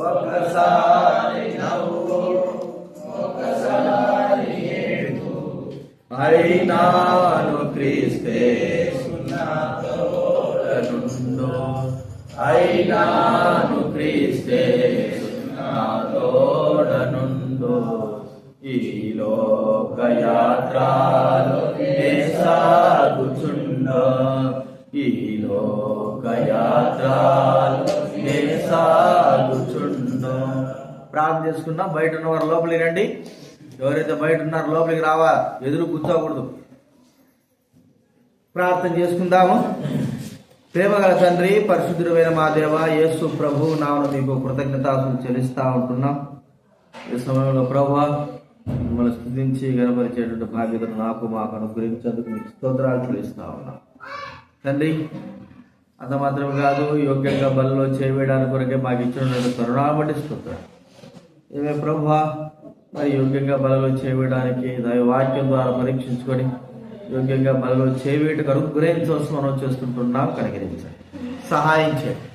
ఒకసారి నవ్వు, ఒకసారి ఏడుపు, అయినాను క్రీస్తే సున్నాతోడనుండు, అయినాను క్రీస్తే సున్నాతోడనుండు. ఈ లోక యాత్రలో సాగుచుండో, ఈ లోక యాత్రలో సాగుచుండో. ప్రార్థన చేసుకున్నా. బయట ఉన్నవారు లోపలికి రండి. ఎవరైతే బయట ఉన్నారో లోపలికి రావా, ఎదురు కూర్చోకూడదు. ప్రార్థన చేసుకుందాము. ప్రేమగల తండ్రి, పరిశుద్ధుడైన మా దేవ, యేసు ప్రభు నామమున మీకు కృతజ్ఞతాస్తుతులు చెల్లిస్తా ఉంటున్నాం. ఈ సమయంలో ప్రభువా, మిమ్మల్ని స్తుతించి గణపరిచేటువంటి బాధ్యతను నాకు మాకు అనుగ్రహించేందుకు మీకు స్తోత్రాలు చెల్లిస్తా ఉన్నాం తండ్రి. అంత మాత్రమే కాదు, యోగ్యంగా బలలో చేయవేయడానికి కొరకే మాకు ఇచ్చినటువంటి తరుణాన్ని బట్టి స్తోత్రాలు. ఏమే ప్రభువా, మరి యోగ్యంగా బలలో చేయవేయడానికి వాక్యం ద్వారా పరీక్షించుకొని యోగ్యంగా బలలో చేయవేయటకు అనుగ్రహించవలసి మనం చేసుకుంటున్నాం. కనికరించండి, సహాయం చేయండి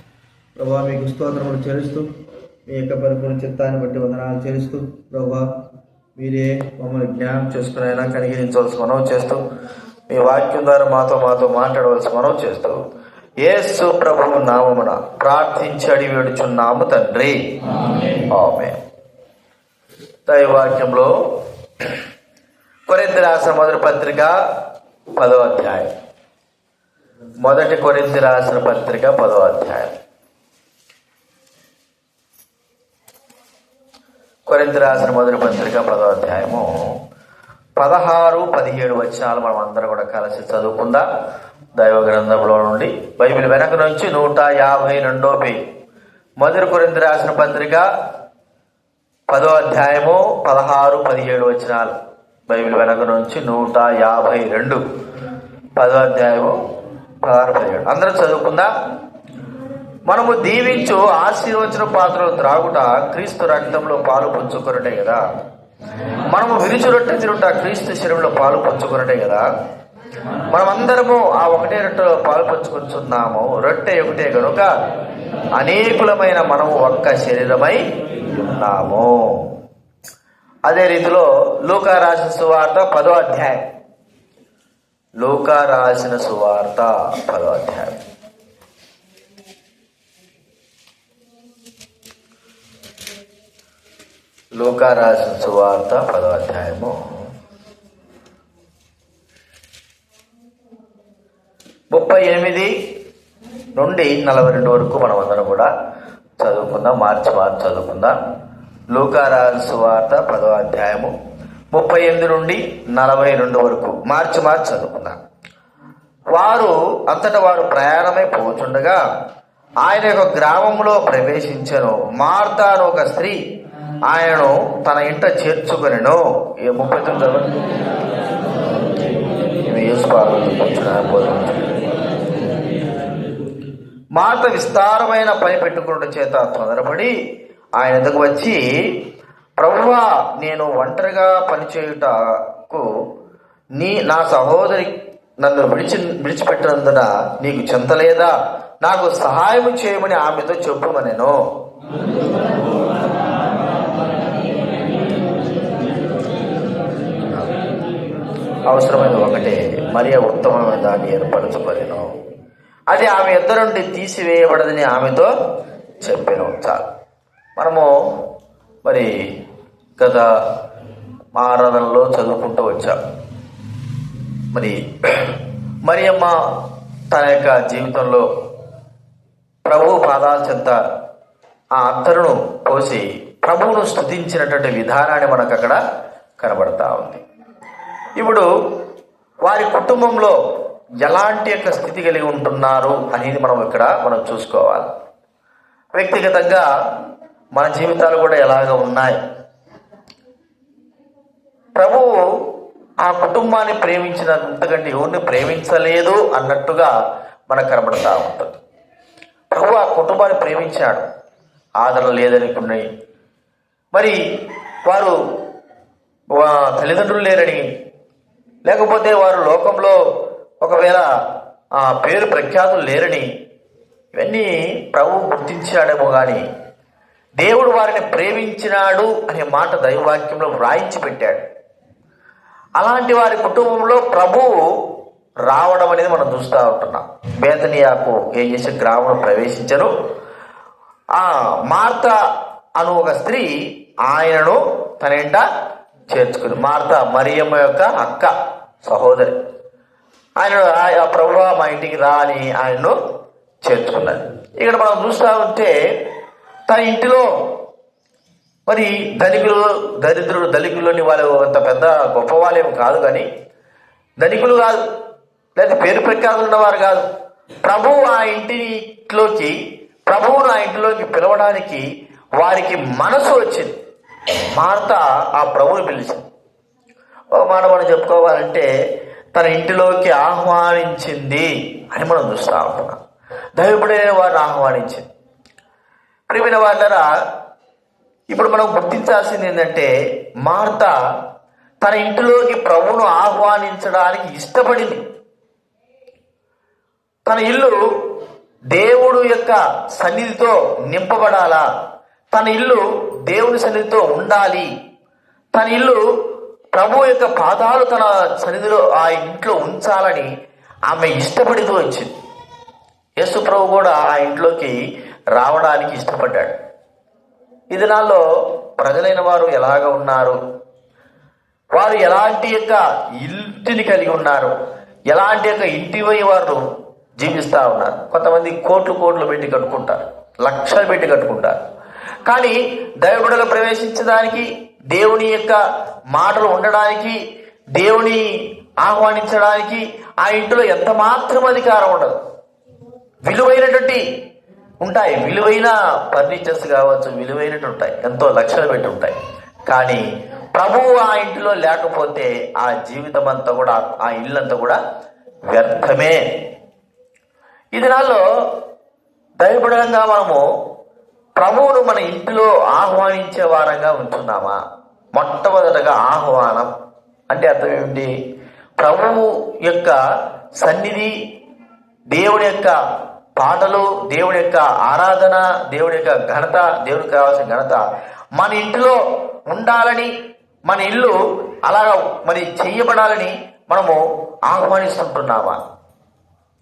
ప్రభువా. మీకు స్తోత్రములు చెల్లిస్తూ, మీ యొక్క పరిపూర్ణ చిత్తాన్ని బట్టి వందనాలు చెల్లిస్తూ ప్రభువా, మీరే మమ్మల్ని జ్ఞానం చేసుకునేలా కనికరించవలసి మనం చేస్తూ, మీ వాక్యం ద్వారా మాతో మాట్లాడవలసి మనం చేస్తూ, యేసు ప్రభువు నామమున ప్రార్థించి అడిగి వేడుచున్నాము తండ్రి, ఆమేన్. దైవవాక్యంలో కొరింథీ రాసిన మొదటి పత్రిక 10వ అధ్యాయం. మొదటి కొరింథీ రాసిన పత్రిక 10వ అధ్యాయం. కొరింథీ రాసిన మొదటి పత్రిక 10వ అధ్యాయము 16-17 వచనాలు మనం అందరం కూడా కలిసి చదువుకుందాం. దైవ గ్రంథంలో నుండి బైబిల్ వెనక నుంచి 152వ పేజీ. మొదటి కొరింథీ రాసిన పత్రిక 10వ అధ్యాయము 16-17 వచనాలు. బైబిల్ వెనక నుంచి 152, 10వ అధ్యాయము 16-17 అందరం చదువుకుందాం. మనము దీవించు ఆశీర్వచన పాత్రలు త్రాగుట క్రీస్తు రక్తంలో పాలు పంచుకున్నట్టే కదా. మనము విరుచు రొట్టె తిరుట క్రీస్తు శరీరంలో పాలు పంచుకున్నట్టే కదా. మనమందరము ఆ ఒకటే రొట్టెలో పాలు పంచుకుంటున్నాము. రొట్టె ఒకటే కనుక అనేకులమైన మనము ఒక్క శరీరమై ఉన్నాము. అదే రీతిలో లూకా రాసిన సువార్త 10వ అధ్యాయం. లూకా రాసిన సువార్త 10వ అధ్యాయం. లూకా రాసిన సువార్త 10వ అధ్యాయము 38 నుండి 42 వరకు మనం అందరం కూడా చదువుకుందాం. మార్చి చదువుకుందాం. లూకా రాసిన సువార్త 10వ అధ్యాయము 38 నుండి 42 వరకు మార్చి చదువుకుందాం. వారు అంతటా వారు ప్రయాణమై పోచుండగా ఆయన యొక్క గ్రామంలో ప్రవేశించెను. మార్తా అను ఒక స్త్రీ ఆయనను తన ఇంట చేర్చుకొనెను. 39 మార్త విస్తారమైన పని పెట్టుకున్న చేత తొందరపడి ఆయన ఎదుగు వచ్చి, ప్రభువా, నేను ఒంటరిగా పనిచేయుటకు నా సహోదరి నన్ను విడిచిపెట్టినందున నీకు చింతలేదా? నాకు సహాయం చేయమని ఆమెతో చెప్పుమనెను. అవసరమైన ఒకటే, మరియ ఉత్తమమైన దాన్ని ఏర్పరచబడెను. అది ఆమె ఇద్దరు నుండి తీసివేయబడదని ఆమెతో చెప్పాను. చాలు. మనము మరి గత ఆరాధనలో చదువుకుంటూ వచ్చాం. మరియమ్మ తన యొక్క జీవితంలో ప్రభు పాదాల చెంత ఆ అత్తరును పోసి ప్రభువును స్తుతించినటువంటి విధానాన్ని మనకు అక్కడ కనబడతా ఉంది. ఇప్పుడు వారి కుటుంబంలో ఎలాంటి యొక్క స్థితి కలిగి ఉంటున్నారు అనేది మనం చూసుకోవాలి. వ్యక్తిగతంగా మన జీవితాలు కూడా ఎలాగ ఉన్నాయి. ప్రభువు ఆ కుటుంబాన్ని ప్రేమించినంతకంటే ఎవరిని ప్రేమించలేదు అన్నట్టుగా మనకు కనబడతా ఉంటుంది. ప్రభు ఆ కుటుంబాన్ని ప్రేమించాడు. ఆదరణ లేదనుకున్నాయి. మరి వారు తల్లిదండ్రులు లేరని, లేకపోతే వారు లోకంలో ఒకవేళ పేరు ప్రఖ్యాతులు లేరని, ఇవన్నీ ప్రభు గుర్తించాడేమో కానీ దేవుడు వారిని ప్రేమించినాడు అనే మాట దైవవాక్యంలో వ్రాయించి పెట్టాడు. అలాంటి వారి కుటుంబంలో ప్రభువు రావడం అనేది మనం చూస్తూ ఉంటున్నాం. బేతనియాకు ఏం చేసి గ్రామంలో ప్రవేశించరు. ఆ మార్త అను ఒక స్త్రీ ఆయనను తన ఇంట చేర్చుకుంది. మార్త మరియమ్మ యొక్క అక్క, సహోదరి. ఆయన ప్రభువా మా ఇంటికి రా అని ఆయన్ను చేర్చుకున్నది. ఇక్కడ మనం చూస్తూ ఉంటే తన ఇంటిలో మరి ధనికులు, దరిద్రులు, దళికుల్లోని వాళ్ళు అంత పెద్ద గొప్ప వాళ్ళేమి కాదు, కానీ ధనికులు కాదు, లేదా పేరు ప్రఖ్యాతులు ఉన్నవారు కాదు. ప్రభువు ఆ ఇంటిలోకి, ప్రభువును ఆ ఇంటిలోకి పిలవడానికి వారికి మనసు వచ్చింది. మార్త ఆ ప్రభువుని పిలిచింది. ఒక మాట మనం చెప్పుకోవాలంటే తన ఇంటిలోకి ఆహ్వానించింది అని మనం చూస్తూ ఉంటున్నాం. దైవపుడైన వారిని ఆహ్వానించింది. ప్రియమైన వాళ్ళరా, ఇప్పుడు మనం గుర్తించాల్సింది ఏంటంటే మార్త తన ఇంటిలోకి ప్రభువును ఆహ్వానించడానికి ఇష్టపడింది. తన ఇల్లు దేవుడు యొక్క సన్నిధితో నింపబడాలా, తన ఇల్లు దేవుని సన్నిధితో ఉండాలి, తన ఇల్లు ప్రభు యొక్క పాదాలు తన సన్నిధిలో ఆ ఇంట్లో ఉంచాలని ఆమె ఇష్టపడుతూ వచ్చింది. యేసు ప్రభు కూడా ఆ ఇంట్లోకి రావడానికి ఇష్టపడ్డాడు. ఈ దినాల్లో ప్రజలైన వారు ఎలాగ ఉన్నారు, వారు ఎలాంటి యొక్క ఇంటిని కలిగి ఉన్నారు, ఎలాంటి యొక్క ఇంటిపై వారు జీవిస్తూ ఉన్నారు. కొంతమంది కోట్లు పెట్టి కట్టుకుంటారు, లక్షలు పెట్టి కట్టుకుంటారు. కానీ దైవబిడ్డలు ప్రవేశించడానికి, దేవుని యొక్క మాటలు ఉండడానికి, దేవుని ఆహ్వానించడానికి ఆ ఇంటిలో ఎంత మాత్రం అధికారం ఉండదు. విలువైనటువంటి ఉంటాయి, విలువైన ఫర్నిచర్స్ కావచ్చు, విలువైనట్టు ఉంటాయి, ఎంతో లక్షలు పెట్టి ఉంటాయి. కానీ ప్రభువు ఆ ఇంటిలో లేకపోతే ఆ జీవితం అంతా కూడా, ఆ ఇల్లంతా కూడా వ్యర్థమే. ఈ దినాల్లో దైవబిడ్డలంగా మనము ప్రభువును మన ఇంటిలో ఆహ్వానించే వారంగా ఉంటున్నామా? మొట్టమొదటగా ఆహ్వానం అంటే అర్థం ఏమిటి? ప్రభువు యొక్క సన్నిధి, దేవుడి యొక్క పాటలు, దేవుడి యొక్క ఆరాధన, దేవుడి యొక్క ఘనత, దేవుడికి కావాల్సిన ఘనత మన ఇంటిలో ఉండాలని, మన ఇల్లు అలాగా మరి చెయ్యబడాలని మనము ఆహ్వానిస్తుంటున్నామా?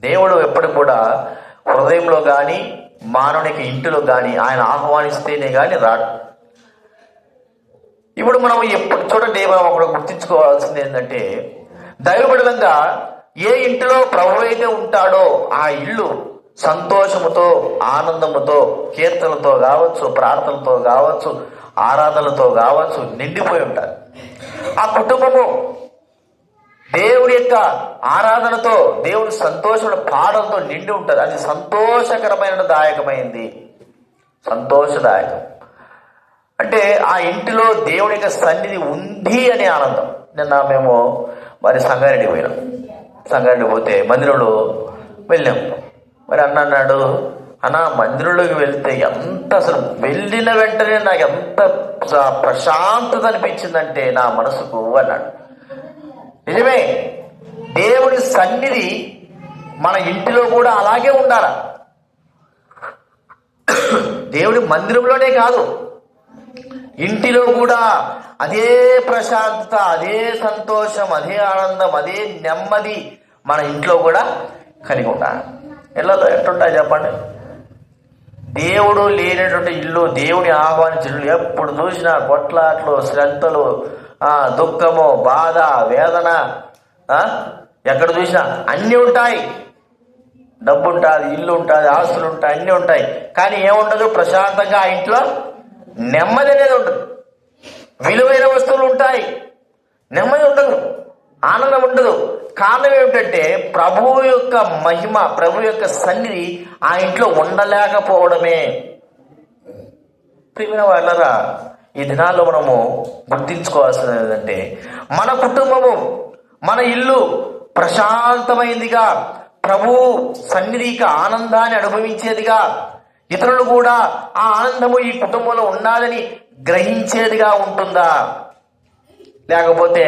దేవుడు ఎప్పటికి కూడా హృదయంలో కానీ మానవునికి ఇంటిలో కానీ ఆయన ఆహ్వానిస్తేనే కానీ రాడు. ఇప్పుడు మనం ఎప్పుడు చూడండి, మనం అక్కడ గుర్తించుకోవాల్సింది ఏంటంటే దైవబిడ్డలంగా ఏ ఇంటిలో ప్రభు అయితే ఉంటాడో ఆ ఇల్లు సంతోషముతో, ఆనందముతో, కీర్తనలతో కావచ్చు, ప్రార్థనలతో కావచ్చు, ఆరాధనలతో కావచ్చు నిండిపోయి ఉంటారు. ఆ కుటుంబము దేవుడి యొక్క ఆరాధనతో, దేవుడి సంతోషమైన పాటలతో నిండి ఉంటుంది. అది సంతోషకరమైన దాయకమైంది, సంతోషదాయకం. అంటే ఆ ఇంటిలో దేవుడి యొక్క సన్నిధి ఉంది అనే ఆనందం. నిన్న మేము మరి సంగారెడ్డి పోయినాం. సంగారెడ్డి పోతే మందిరంలో వెళ్ళాం. మరి అన్నాడు, అన్న మందిరంలోకి వెళ్తే ఎంత, అసలు వెళ్ళిన వెంటనే నాకు ఎంత ప్రశాంతత అనిపించిందంటే నా మనసుకు అన్నాడు. నిజమే, దేవుడి సన్నిధి మన ఇంటిలో కూడా అలాగే ఉండాల. దేవుడి మందిరంలోనే కాదు, ఇంటిలో కూడా అదే ప్రశాంతత, అదే సంతోషం, అదే ఆనందం, అదే నెమ్మది మన ఇంట్లో కూడా కలిగి ఉండాలి. ఇళ్ళలో ఎట్లుంటాయి చెప్పండి? దేవుడు లేనటువంటి ఇల్లు, దేవుని ఆహ్వానించిన ఇల్లు ఎప్పుడు చూసినా కొట్లాట్లు, శ్రద్ధలు, దుఃఖము, బాధ, వేదన, ఎక్కడ చూసినా అన్నీ ఉంటాయి. డబ్బు ఉంటుంది, ఇల్లు ఉంటుంది, ఆస్తులు ఉంటాయి, అన్నీ ఉంటాయి. కానీ ఏముండదు, ప్రశాంతంగా ఆ ఇంట్లో నెమ్మది అనేది ఉండదు. విలువైన వస్తువులు ఉంటాయి, నెమ్మది ఉండదు, ఆనందం ఉండదు. కారణం ఏమిటంటే ప్రభువు యొక్క మహిమ, ప్రభు యొక్క సన్నిధి ఆ ఇంట్లో ఉండలేకపోవడమే. ప్రియమైన వాళ్ళరా, ఈ దినాల్లో మనము గుర్తించుకోవాల్సింది ఏంటంటే మన కుటుంబము, మన ఇల్లు ప్రశాంతమైందిగా, ప్రభు సన్నిధికి ఆనందాన్ని అనుభవించేదిగా, ఇతరులు కూడా ఆ ఆనందము ఈ కుటుంబంలో ఉండాలని గ్రహించేదిగా ఉంటుందా? లేకపోతే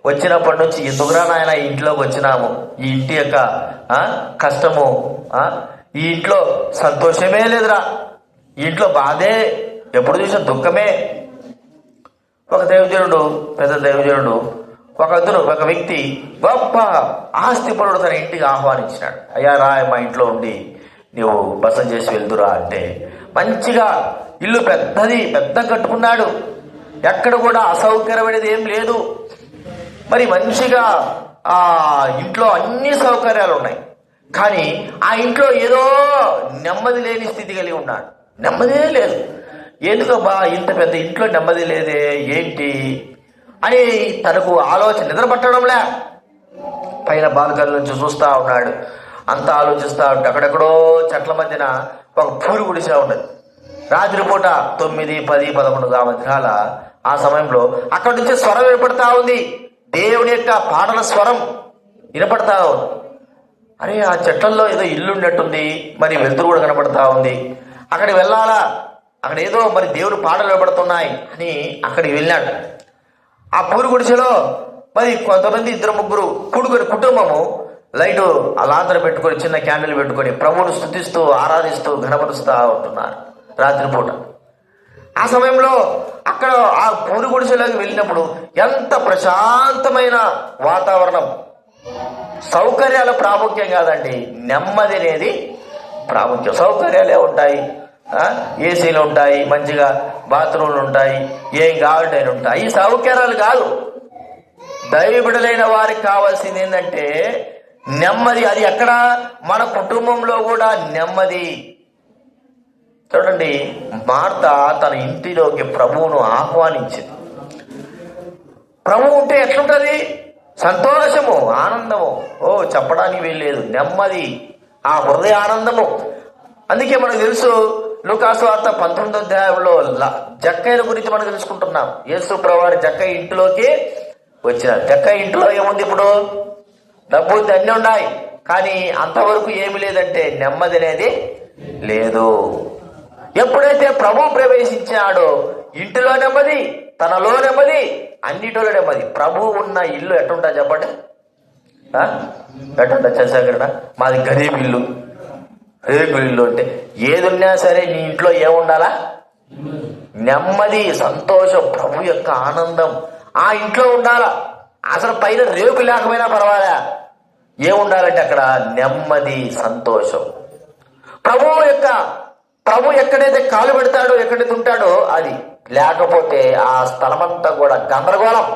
వచ్చినప్పటి నుంచి ఎందుకురా నాయన ఈ ఇంట్లోకి వచ్చినాము, ఈ ఇంటి యొక్క కష్టము, ఈ ఇంట్లో సంతోషమే లేదురా, ఈ ఇంట్లో బాధే ఎప్పుడు చూసినా దుఃఖమే. ఒక దైవజనుడు, పెద్ద దైవజనుడు, ఒక వ్యక్తి గొప్ప ఆస్తిపరుడు తన ఇంటికి ఆహ్వానించినాడు. అయ్యా రా, మా ఇంట్లో ఉండి నీవు బస చేసి వెళ్తురా అంటే, మంచిగా ఇల్లు పెద్ద కట్టుకున్నాడు. ఎక్కడ కూడా అసౌకర్యమైనది ఏం లేదు. మరి మంచిగా ఆ ఇంట్లో అన్ని సౌకర్యాలు ఉన్నాయి. కానీ ఆ ఇంట్లో ఏదో నెమ్మది లేని స్థితి కలిగి ఉన్నాడు. నెమ్మదే లేదు. ఎందుకబ్బా ఇంత పెద్ద ఇంట్లో నెమ్మది లేదే ఏంటి అని తనకు ఆలోచన నిద్ర పట్టడంలే. పైన బాల్కనీ నుంచి చూస్తూ ఉన్నాడు. అంతా ఆలోచిస్తూ ఉంటే అక్కడెక్కడో చెట్ల మధ్యన ఒక పూరి గుడిసె ఉన్నది. రాత్రిపూట 9, 10, 11 మధ్యాల ఆ సమయంలో అక్కడి నుంచి స్వరం వినపడతా ఉంది. దేవుని యొక్క పాటల స్వరం వినపడతా ఉంది. అరే, ఆ చెట్లలో ఏదో ఇల్లు ఉన్నట్టుంది, మరి వెలుతురు కూడా కనపడతా ఉంది. అక్కడికి వెళ్ళాలా, అక్కడ ఏదో మరి దేవుని పాటలు వినపడుతున్నాయి అని అక్కడికి వెళ్ళాడు. ఆ పూరి గుడిసెలో మరి కొంతమంది 2-3 కుటుంబము లైటు అలాంతర పెట్టుకొని, చిన్న క్యాండిల్ పెట్టుకొని ప్రభువును స్తుతిస్తూ ఆరాధిస్తూ ఘనపరుస్తూ ఉంటున్నారు రాత్రిపూట. ఆ సమయంలో అక్కడ ఆ పూరి గుడిసెలోకి వెళ్ళినప్పుడు ఎంత ప్రశాంతమైన వాతావరణం. సౌకర్యాల ప్రాముఖ్యం కాదండి, నెమ్మది అనేది ప్రాముఖ్యం. సౌకర్యాలే ఉంటాయి, ఏసీలు ఉంటాయి, మంచిగా బాత్రూమ్లు ఉంటాయి, ఏం కావాలంటే ఉంటాయి. ఈ సౌకర్యాలు కాదు. దైవబిడ్డలైన వారికి కావాల్సింది ఏంటంటే నెమ్మది. అది ఎక్కడ? మన కుటుంబంలో కూడా నెమ్మది. చూడండి, మార్త తన ఇంటిలోకి ప్రభువును ఆహ్వానించింది. ప్రభువు ఉంటే ఎట్లుంటది? సంతోషము, ఆనందము. చెప్పడానికి వీల్లేదు. నెమ్మది, ఆ హృదయ ఆనందము. అందుకే మనకు తెలుసు, లూకాసు వార్త 19వ అధ్యాయంలో జక్కయ్య గురించి మనం తెలుసుకుంటున్నాం. యేసు ప్రభువారు జక్కయ్య ఇంటిలోకి వచ్చినారు. జక్కయ్య ఇంట్లో ఏముంది? ఇప్పుడు డబ్బు ఉంది, అన్నీ ఉన్నాయి. కానీ అంతవరకు ఏమి లేదంటే నెమ్మది అనేది లేదు. ఎప్పుడైతే ప్రభు ప్రవేశించాడో ఇంటిలో నెమ్మది, తనలో నెమ్మది, అన్నిటిలో నెమ్మది. ప్రభు ఉన్న ఇల్లు ఎట్టుంటా చెప్పండి? ఎట్టుంటా చంద్రశేఖరణ? మాది గరీబ్ ఇల్లు. గరీబ్ ఇల్లు అంటే ఏది ఉన్నా సరే నీ ఇంట్లో ఏముండాలా? నెమ్మది, సంతోషం, ప్రభు యొక్క ఆనందం ఆ ఇంట్లో ఉండాలా. అసలు పైన రేపు లేకపోయినా పర్వాలే, ఏముండాలంటే అక్కడ నెమ్మది, సంతోషం. ప్రభు ఎక్కడైతే కాలు పెడతాడో, ఎక్కడైతే ఉంటాడో అది లేకపోతే ఆ స్థలమంతా కూడా గందరగోళం.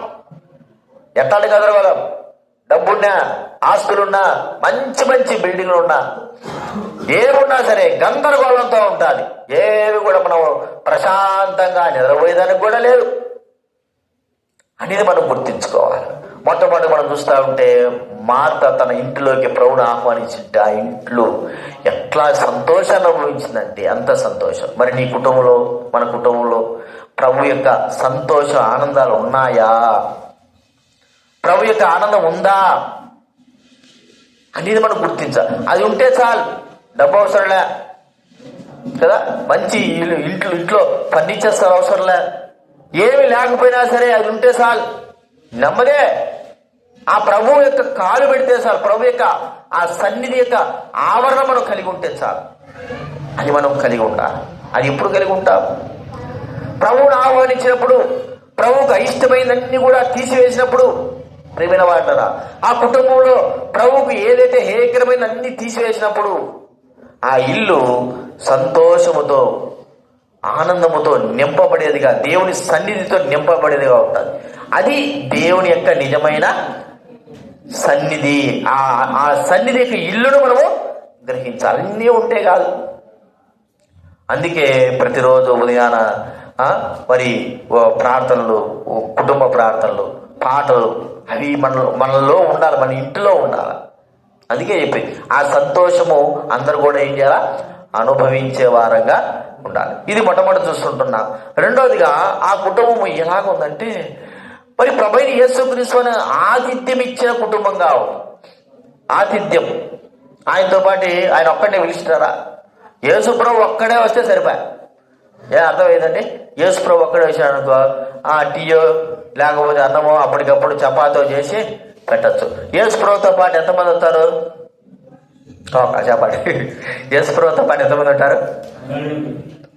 ఎట్లాంటి గందరగోళం? డబ్బున్నా, ఆస్తులున్నా, మంచి బిల్డింగ్లు ఉన్నా, ఏమున్నా సరే గందరగోళంతో ఉంటుంది. ఏవి కూడా మనం ప్రశాంతంగా నిద్రపోయేదానికి కూడా లేదు అనేది మనం గుర్తించుకోవాలి. మొట్టమొదటి మనం చూస్తూ ఉంటే మార్త తన ఇంటిలోకి ప్రభువును ఆహ్వానించింటే ఆ ఇంట్లో ఎట్లా సంతోషాన్ని అనుభవించిందంటే అంత సంతోషం. మరి నీ కుటుంబంలో, మన కుటుంబంలో ప్రభు యొక్క సంతోష ఆనందాలు ఉన్నాయా? ప్రభు యొక్క ఆనందం ఉందా అనేది మనం గుర్తించాలి. అది ఉంటే చాలు, డబ్బు అవసరంలే కదా, మంచి ఇంట్లో ఫర్నిచర్స్ అవసరంలే, ఏమి లేకపోయినా సరే అది ఉంటే చాలు, నెమ్మదే. ఆ ప్రభు యొక్క కాలు పెడితే చాలు, ప్రభు యొక్క ఆ సన్నిధి యొక్క ఆవరణ మనం కలిగి ఉంటే చాలు. అది మనం కలిగి ఉండాలి. అది ఎప్పుడు కలిగి ఉంటాం? ప్రభువును ఆహ్వానించినప్పుడు, ప్రభువుకు అయిష్టమైనన్ని కూడా తీసివేసినప్పుడు. ప్రియమైన వారులారా, ఆ కుటుంబంలో ప్రభువుకు ఏదైతే హేయకరమైన అన్ని తీసివేసినప్పుడు ఆ ఇల్లు సంతోషముతో, ఆనందముతో నింపబడేదిగా, దేవుని సన్నిధితో నింపబడేదిగా ఉంటుంది. అది దేవుని యొక్క నిజమైన సన్నిధి. ఆ సన్నిధి యొక్క ఇల్లును మనము గ్రహించాలి. అన్నీ ఉంటే కాదు. అందుకే ప్రతిరోజు ఉదయాన మరి ప్రార్థనలు, కుటుంబ ప్రార్థనలు, పాటలు అవి మనలో ఉండాలి, మన ఇంటిలో ఉండాలి. అందుకే చెప్పి ఆ సంతోషము అందరూ కూడా ఏం చేయాలా? అనుభవించే వారంగా ఉండాలి. ఇది మొట్టమొదటి చూస్తుంటున్నాం. రెండోదిగా ఆ కుటుంబం ఎలాగుందంటే మరి ప్రభువైన యేసుక్రీస్తుని ఆతిథ్యం ఇచ్చిన కుటుంబంగా ఉంది. ఆతిథ్యం, ఆయనతో పాటు ఆయన ఒక్కడే పిలుస్తారా? యేసుప్రభు ఒక్కడే వస్తే సరిపోయా. అర్థమైందండి? యేసుప్రభు ఒక్కడే వచ్చాడు అనుకో, ఆ టీయో లేకపోతే అన్నమో అప్పటికప్పుడు చపాతో చేసి పెట్టచ్చు. యేసుప్రభుతో పాటు ఎంతమంది వస్తారు? చెప్పండి. యేసుప్రభుతో పాటు ఎంతమంది ఉంటారు?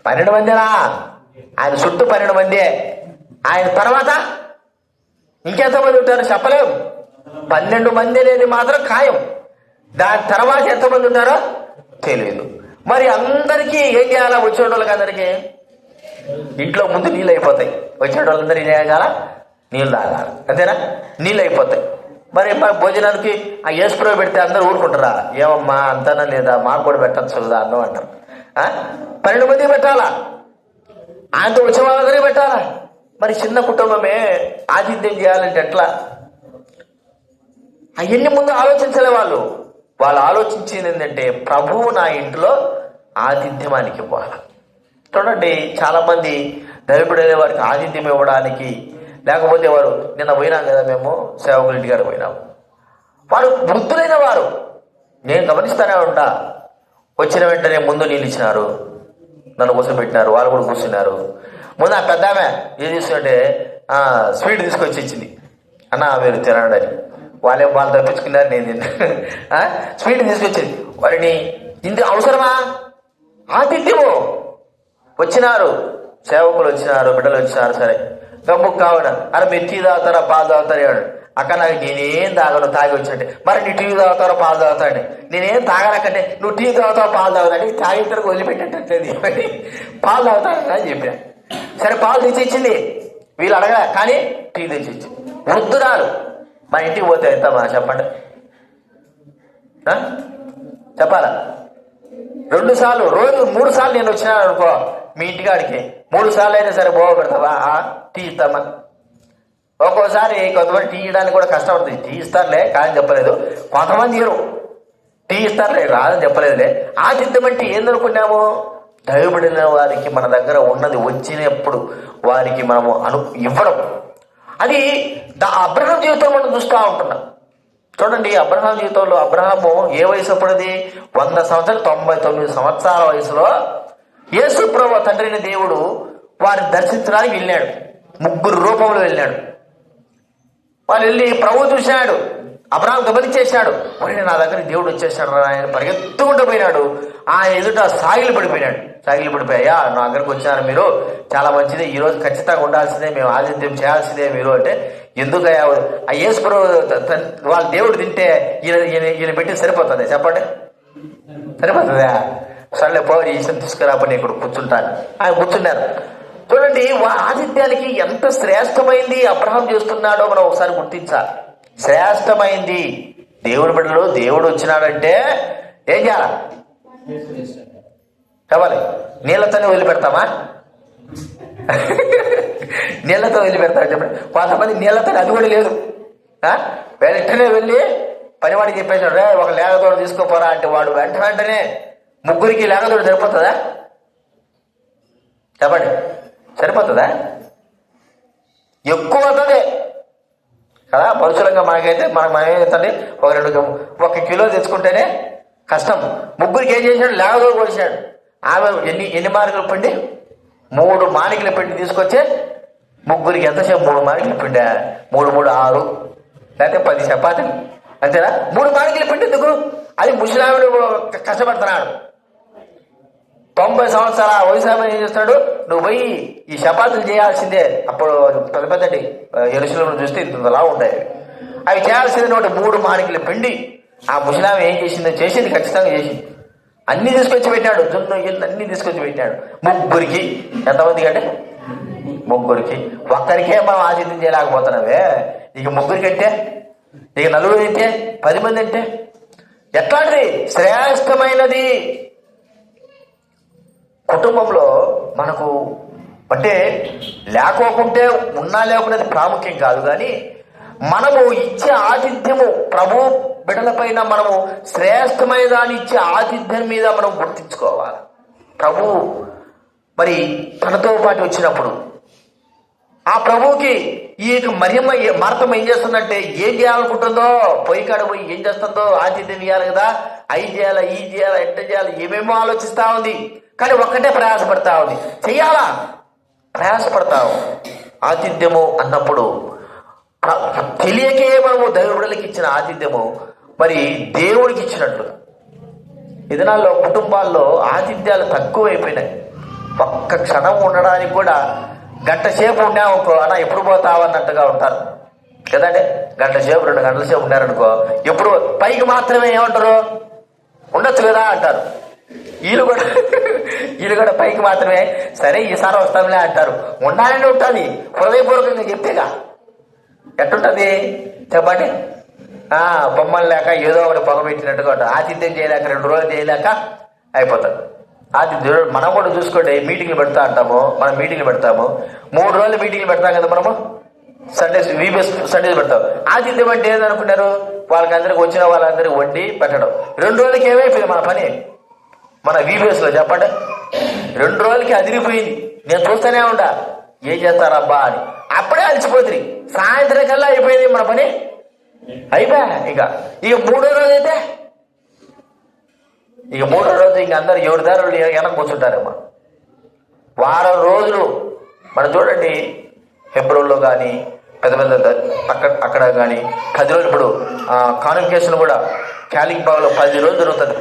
12 మందినా? ఆయన చుట్టూ 12 మందే. ఆయన తర్వాత ఇంకెంతమంది ఉంటారు చెప్పలేము. 12 మంది అనేది మాత్రం ఖాయం. దాని తర్వాత ఎంతమంది ఉంటారో తెలియదు. మరి అందరికీ ఏం చేయాలా? వచ్చే వాళ్ళకి అందరికీ ఇంట్లో ముందు నీళ్ళు అయిపోతాయి. వచ్చే వాళ్ళందరూ ఏం చేయగాల? నీళ్ళు తాగాలి. అంతేనా? నీళ్ళు అయిపోతాయి. మరి భోజనానికి ఆ ఏసుప్రో పెడితే అందరూ ఊరుకుంటారా? ఏమమ్మా అంతనా లేదా, మాకు కూడా పెట్టచ్చు కదా అన్నం అంటారు. 12 మంది పెట్టాలా? ఆయనతో వచ్చే వాళ్ళందరికీ పెట్టాలా? మరి చిన్న కుటుంబమే ఆతిథ్యం చేయాలంటే ఎట్లా? అవన్నీ ముందు ఆలోచించలే వాళ్ళు. ఆలోచించింది ఏంటంటే ప్రభువు నా ఇంట్లో ఆతిథ్యమానికి ఇవ్వాలి. చూడండి, చాలా మంది దైవబిడ్డలే వారికి ఆతిథ్యం ఇవ్వడానికి, లేకపోతే వారు నిన్న పోయినాం కదా, మేము సేవకుల ఇంటి గారు పోయినాము. వారు వృద్ధులైన వారు, నేను గమనిస్తూనే ఉంటా. వచ్చిన వెంటనే ముందు నీళ్ళు ఇచ్చినారు, నన్ను కూర్చోబెట్టినారు, వాళ్ళు కూడా కూర్చున్నారు. ముందు ఆ పెద్ద ఆమె ఏం చేస్తుందంటే స్వీట్ తీసుకొచ్చి ఇచ్చింది. అన్న మీరు తినండి అని. వాళ్ళు తప్పించుకున్నారు, నేను తిన్నాను. స్వీట్ తీసుకొచ్చింది. వారిని ఇంత అవసరమా? ఆతిథ్యము. వచ్చినారు సేవకులు, వచ్చినారు బిడ్డలు వచ్చినారు. సరే గమ్ముకు కావున అరే మీరు టీ తాగుతారా పాలు తాగుతారా? అక్క నాకు నేనేం తాగను, తాగి వచ్చినట్టే. మరి నీ టీ తాగుతారో పాలు తాగుతాండి? నేనేం తాగనకంటే నువ్వు టీ తాగుతావు పాలు తాగుతాండి. తాగి ఇద్దరికి వదిలిపెట్టేటట్లేదు, పాలు తాగుతాను అని చెప్పిన. సరే పాలు తెచ్చి ఇచ్చింది. వీళ్ళు అడగలే, కానీ టీ తెచ్చి ఇచ్చింది. వృద్ధురాలు. మా ఇంటికి పోతే ఎంతమ్మా చెప్పండి? చెప్పాలా? 2 సార్లు, రోజు 3 సార్లు నేను వచ్చినాను అనుకో మీ ఇంటికాడికి, 3 సార్లు అయినా సరే బోవ పెడతావా? టీ ఇస్తామా? ఒక్కోసారి కొంతమంది టీ ఇవ్వడానికి కూడా కష్టపడుతుంది. టీ ఇస్తారులే కానీ చెప్పలేదు. కొంతమంది ఇవ్వరు. టీ ఇస్తారులే రాదని చెప్పలేదులే. ఆతిథ్యం అంటే ఏందనుకున్నాము? దైవబడిన వారికి మన దగ్గర ఉన్నది వచ్చినప్పుడు వారికి మనము ఇవ్వడం. అది అబ్రహాం జీవితంలో మనం చూస్తూ ఉంటున్నాం. చూడండి, అబ్రహాం జీవితంలో అబ్రహాము ఏ వయసు అప్పుడుది? 100 సంవత్సరాలు, 99 సంవత్సరాల వయసులో యేసు ప్రభువు తండ్రిని దేవుడు వారిని దర్శించడానికి వెళ్ళాడు. 3 రూపంలో వెళ్ళాడు. వాళ్ళు వెళ్ళి ప్రభు చూశాడు. అబ్రహాం గమనించేశాడు. మరి నా దగ్గర దేవుడు వచ్చేసాడు. ఆయన పరిగెత్తుకుంటూ పోయినాడు. ఆయన ఎదుట సాగిలి పడిపోయాయా నా దగ్గరకు వచ్చారు మీరు, చాలా మంచిది, ఈ రోజు ఖచ్చితంగా ఉండాల్సిందే, మేము ఆతిథ్యం చేయాల్సిందే మీరు అంటే. ఎందుకయ్యా? ఆ యేసు ప్రభు వాళ్ళ దేవుడు తింటే ఈయన పెట్టి సరిపోతుంది చెప్పండి? సరిపోతుందా? సర్లే పో, ఈ విషయం తీసుకురాపని ఇక్కడ కూర్చుంటాను. ఆయన కూర్చున్నారు. చూడండి, ఆతిథ్యానికి ఎంత శ్రేష్టమైంది అబ్రహాం చేస్తున్నాడో మనం ఒకసారి గుర్తించాలి. శ్రేష్టమైంది. దేవుడి బిడ్డలు దేవుడు వచ్చినాడంటే ఏం చేయాలి? కావాలి. నీళ్ళతోనే వదిలిపెడతామా? నీళ్లతో వదిలిపెడతారు చెప్పండి. కొంతమంది నీళ్లతో అది కూడా లేదు. వెంటనే వెళ్ళి పనివాడికి చెప్పేసాడు, రే ఒక లేగతోడు తీసుకోపోరా అంటే వాడు వెంటనే 3కి లేగతోడు సరిపోతుందా చెప్పండి? సరిపోతుందా? ఎక్కువ అవుతుంది కదా. మనుషులంగా మనకైతే మనం ఏమవుతుంది, 1 కిలో తెచ్చుకుంటేనే కష్టం. 3కి ఏం చేశాడు? లేగతోడు పోసాడు. ఆమె ఎన్ని మార్కులు పిండి? 3 మానికల పిండి తీసుకొచ్చే 3కి ఎంతసేపు? 3 మానికల పిండి, 3 3 6 లేకపోతే 10 చపాతీలు అంతేనా? 3 మానికల పిండి ఎందుకు? అది ముసలావిడ కష్టపడుతున్నాడు. 90 సంవత్సరాల వయసు ఆమె ఏం చేస్తాడు? నువ్వు పోయి ఈ చపాతీలు చేయాల్సిందే. అప్పుడు పెద్ద పెద్దటి ఎరుసలను చూస్తే ఇంతలా ఉంటాయి. అవి చేయాల్సిందే. 3 మానికల పిండి ఆ ముసలామె ఏం చేసిందో చేసింది, ఖచ్చితంగా చేసింది. అన్ని తీసుకొచ్చి పెట్టాడు. జొన్న ఇల్లు అన్ని తీసుకొచ్చి పెట్టాడు. 3కి. ఎంతమందికి అంటే 3కి. ఒక్కరికే మనం ఆతిథ్యం చేయలేకపోతున్నావే, ఇక 3కి అంటే, ఇక 4 అంటే, 10 మంది అంటే ఎట్లాంటిది? శ్రేష్టమైనది. కుటుంబంలో మనకు అంటే లేకోకుంటే ఉన్నా లేకునేది ప్రాముఖ్యం కాదు, కానీ మనము ఇచ్చే ఆతిథ్యము ప్రభు బిడ్డల పైన మనము శ్రేష్టమైన దాన్ని ఇచ్చే ఆతిథ్యం మీద మనం గుర్తించుకోవాలి. ప్రభు మరి తనతో పాటు వచ్చినప్పుడు ఆ ప్రభువుకి ఈ మరియమ్మ మార్తమ్మ ఏం చేస్తుందంటే, ఏం చేయాలనుకుంటుందో, పొయ్యి కాడ పోయి ఏం చేస్తుందో, ఆతిథ్యం ఇవ్వాలి కదా, అవి చేయాలా, ఈ చేయాలా, ఎట్ట చేయాలి, ఏమేమో ఆలోచిస్తా ఉంది. కానీ ఒక్కటే ప్రయాసపడతా ఉంది, చెయ్యాలా ప్రయాసపడతావు. ఆతిథ్యము అన్నప్పుడు తెలియకే మనము దైవబిడ్డలకి ఇచ్చిన ఆతిథ్యము మరి దేవుడికి ఇచ్చినట్లు. ఈ దినాల్లో కుటుంబాల్లో ఆతిథ్యాలు తక్కువైపోయినాయి. ఒక్క క్షణం ఉండడానికి కూడా గంట సేపు ఉన్నామనుకో అన్న ఎప్పుడు పోతావు అన్నట్టుగా ఉంటారు కదండి. గంట సేపు 2 గంటల సేపు ఉన్నారనుకో ఎప్పుడు పైకి మాత్రమే ఏమంటారు ఉండొచ్చు కదా అంటారు. వీళ్ళు కూడా పైకి మాత్రమే సరే ఈసారి వస్తాంలే అంటారు. ఉండాలని ఉంటుంది హృదయపూర్వకంగా చెప్తేగా ఎట్టుంటది చెప్పండి. బొమ్మలు లేక ఏదో ఒకటి పొగ పెట్టినట్టుగా ఉంటుంది. ఆతిథ్యం చేయలేక 2 రోజులు చేయలేక అయిపోతుంది. ఆతిథ్యం మనం కూడా చూసుకోండి, మీటింగ్లు పెడతా అంటాము, మనం మీటింగ్లు పెడతాము, 3 రోజులు మీటింగ్లు పెడతాం కదా మనము. సండేస్ వీబీఎస్ సండేస్ పెడతాం. ఆతిథ్యం అంటే ఏదనుకున్నారు, వాళ్ళకందరికి వచ్చిన వాళ్ళందరికీ వండి పెట్టడం. 2 రోజులకి ఏమైపోయింది మన పని, మన వీబీఎస్ లో చెప్పండి. 2 రోజులకి అదిరిపోయింది. నేను చూస్తూనే ఉంటా ఏం చేస్తారబ్బా అని. అప్పుడే అలసిపోతుంది. సాయంత్రం కల్లా అయిపోయింది మన పని, అయిపోయా. ఇక 3వ రోజు అయితే ఇక 3వ రోజు ఇంక అందరు ఎవరి దారులు వెనక కూర్చుంటారేమో. వారం రోజులు మనం చూడండి హెబ్రోన్లో కానీ పెద్ద పెద్ద అక్కడ కానీ 10 రోజులు. ఇప్పుడు కాన్వకేషన్ కూడా క్యాలింగ్బాగ్లో 10 రోజులు జరుగుతుంది.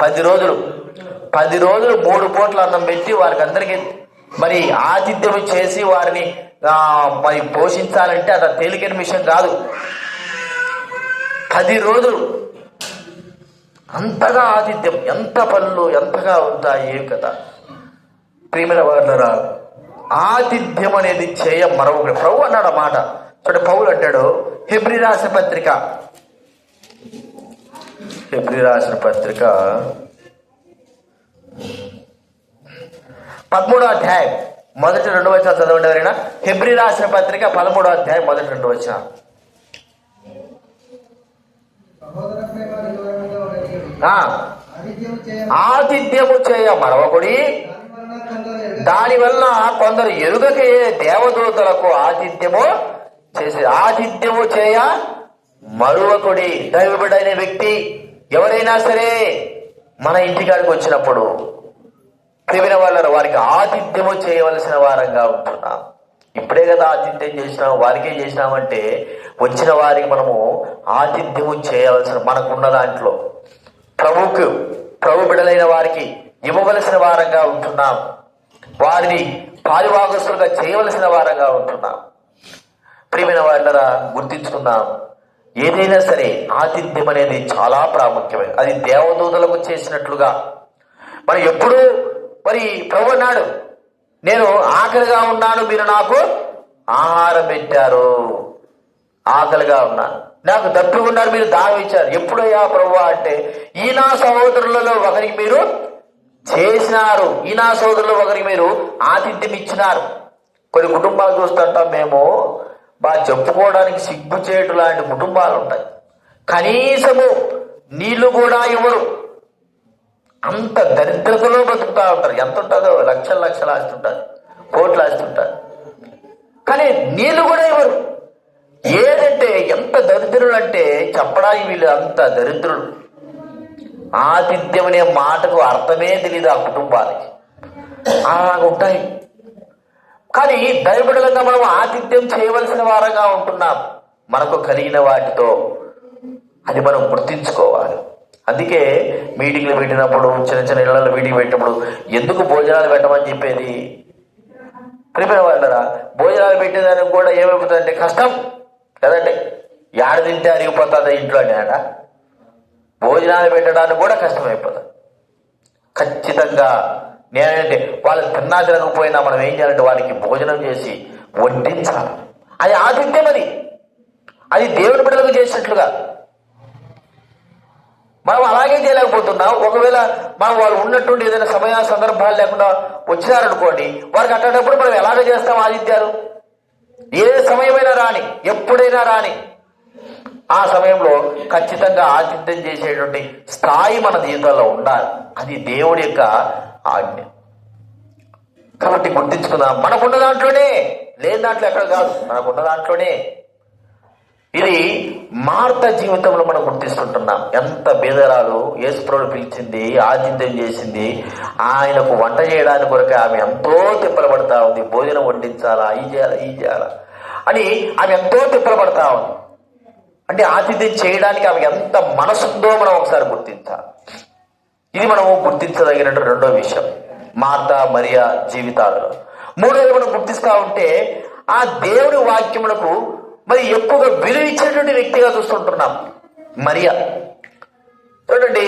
10 రోజులు 3 పూట్ల అన్నం పెట్టి వారికి అందరికీ మరి ఆతిథ్యం చేసి వారిని మరి పోషించాలంటే అది తేలికైన విషయం కాదు. 10 రోజులు అంతగా ఆతిథ్యం, ఎంత పనులు ఎంతగా ఉంటాయి కదా ప్రియమైన వారులారా. ఆతిథ్యం అనేది చేయ మరొకటి. ప్రభు అన్నాడు మాట చూడండి. పౌలు అంటాడు హెబ్రీ రాసిన పత్రిక 13వ అధ్యాయం 1-2 వచనాలు చదవండి ఎవరైనా. హెబ్రీ రాసిన పత్రిక 13వ అధ్యాయం 1-2 వచనాలు. ఆతిథ్యము చేయ మరొకడి, దానివల్ల కొందరు ఎరుగకే దేవదూతలకు ఆతిథ్యము చేయ మరొకడి. దైవబిడ్డైన వ్యక్తి ఎవరైనా సరే మన ఇంటికాడికి వచ్చినప్పుడు ప్రియమైన వాళ్ళ వారికి ఆతిథ్యము చేయవలసిన వారంగా ఉంటున్నాం. ఇప్పుడే కదా ఆతిథ్యం చేసినాం, వారికే చేసినామంటే వచ్చిన వారికి మనము ఆతిథ్యము చేయవలసిన మనకున్న దాంట్లో ప్రభు బిడ్డలైన వారికి ఇవ్వవలసిన వారంగా ఉంటున్నాం. వారిని పారిభాగస్తులుగా చేయవలసిన వారంగా ఉంటున్నాం. ప్రియమైన వాళ్ళరా గుర్తించుకుందాం. ఏదైనా సరే ఆతిథ్యం అనేది చాలా ప్రాముఖ్యమైనది. అది దేవదూతలకు చేసినట్లుగా మనం ఎప్పుడూ మరి ప్రభు అన్నాడు, నేను ఆకలిగా ఉన్నాను, మీరు నాకు ఆహారం పెట్టారు. ఆకలిగా ఉన్నాను, నాకు దప్పి ఉన్నారు, మీరు దాహం ఇచ్చారు. ఎప్పుడయ్యా ప్రభు అంటే ఈ నా సహోదరులలో ఒకరికి మీరు చేసినారు, ఈ నా సోదరులు ఒకరికి మీరు ఆతిథ్యం ఇచ్చినారు. కొన్ని కుటుంబాలు చూస్తుంటాం మేము, బాగా చెప్పుకోవడానికి సిగ్గుచేటు లాంటి కుటుంబాలు ఉంటాయి. కనీసము నీళ్లు కూడా ఇవ్వరు, అంత దరిద్రతలో బతుకుతూ ఉంటారు. ఎంత ఉంటుందో లక్షల ఆస్తి ఉంటుంది, కోట్ల ఆస్తి ఉంటుంది, కానీ నీళ్లు కూడా ఇవ్వరు. ఏదంటే ఎంత దరిద్రులు అంటే చెప్పడానికి వీళ్ళు అంత దరిద్రులు. ఆతిథ్యం అనే మాటకు అర్థమే తెలియదు ఆ కుటుంబానికి. అలాగ ఉంటాయి. కానీ దైవబిడ్డలుగా మనం ఆతిథ్యం చేయవలసిన వారంగా ఉంటున్నాం. మనకు కలిగిన వాటితో అది మనం గుర్తించుకోవాలి. అందుకే మీటింగ్లు పెట్టినప్పుడు, చిన్న ఇళ్లలో మీటింగ్ పెట్టినప్పుడు ఎందుకు భోజనాలు పెట్టమని చెప్పేది. ప్రిపేర్ వాళ్ళరా భోజనాలు పెట్టేదానికి కూడా ఏమైపోతుందంటే కష్టం కదండి. ఏడ తింటే అరిగిపోతుంది ఇంట్లో ఆడ. భోజనాలు పెట్టడానికి కూడా కష్టమైపోతుంది. ఖచ్చితంగా నేనంటే వాళ్ళు తిన్నా తినకపోయినా మనం ఏం చేయాలంటే వారికి భోజనం చేసి వడ్డించాలి. అది ఆతిథ్యం. అది దేవుని బిడ్డలకు చేసినట్లుగా మనం అలాగే చేయలేకపోతున్నాం. ఒకవేళ మనం వాళ్ళు ఉన్నట్టుండి ఏదైనా సమయ సందర్భాలు లేకుండా వచ్చినారనుకోండి, వారికి అట్టేటప్పుడు మనం ఎలాగ చేస్తాం ఆతిథ్యాలు. ఏ సమయమైనా రాని, ఎప్పుడైనా రాని, ఆ సమయంలో ఖచ్చితంగా ఆతిథ్యం చేసేటువంటి స్థాయి మన జీవితంలో ఉండాలి. అది దేవుడి యొక్క ఆజ్ఞ. కాబట్టి గుర్తించుకుందాం, మనకున్న దాంట్లోనే, లేని దాంట్లో ఎక్కడ కాదు, మనకున్న దాంట్లోనే. ఇది మార్త జీవితంలో మనం గుర్తిస్తుంటున్నాం. ఎంత బేదరాలు యేసుప్రభువు పిలిచింది, ఆతిథ్యం చేసింది, ఆయనకు వంట చేయడానికి కొరకు ఆమె ఎంతో తిప్పలు పడతా ఉంది. భోజనం వడ్డించాలా, ఈ చేయాలా అని ఆమె ఎంతో తిప్పలు పడతా ఉంది. అంటే ఆతిథ్యం చేయడానికి ఆమె ఎంత మనసుందో మనం ఒకసారి గుర్తించాలి. ఇది మనము గుర్తించదగిన రెండో విషయం. మార్తా మరియా జీవితాలలో. మూడోది మనం గుర్తిస్తా ఉంటే ఆ దేవుడి వాక్యములకు మరి ఎక్కువగా విలువ ఇచ్చేటువంటి వ్యక్తిగా చూస్తుంటున్నాం మరియా. చూడండి,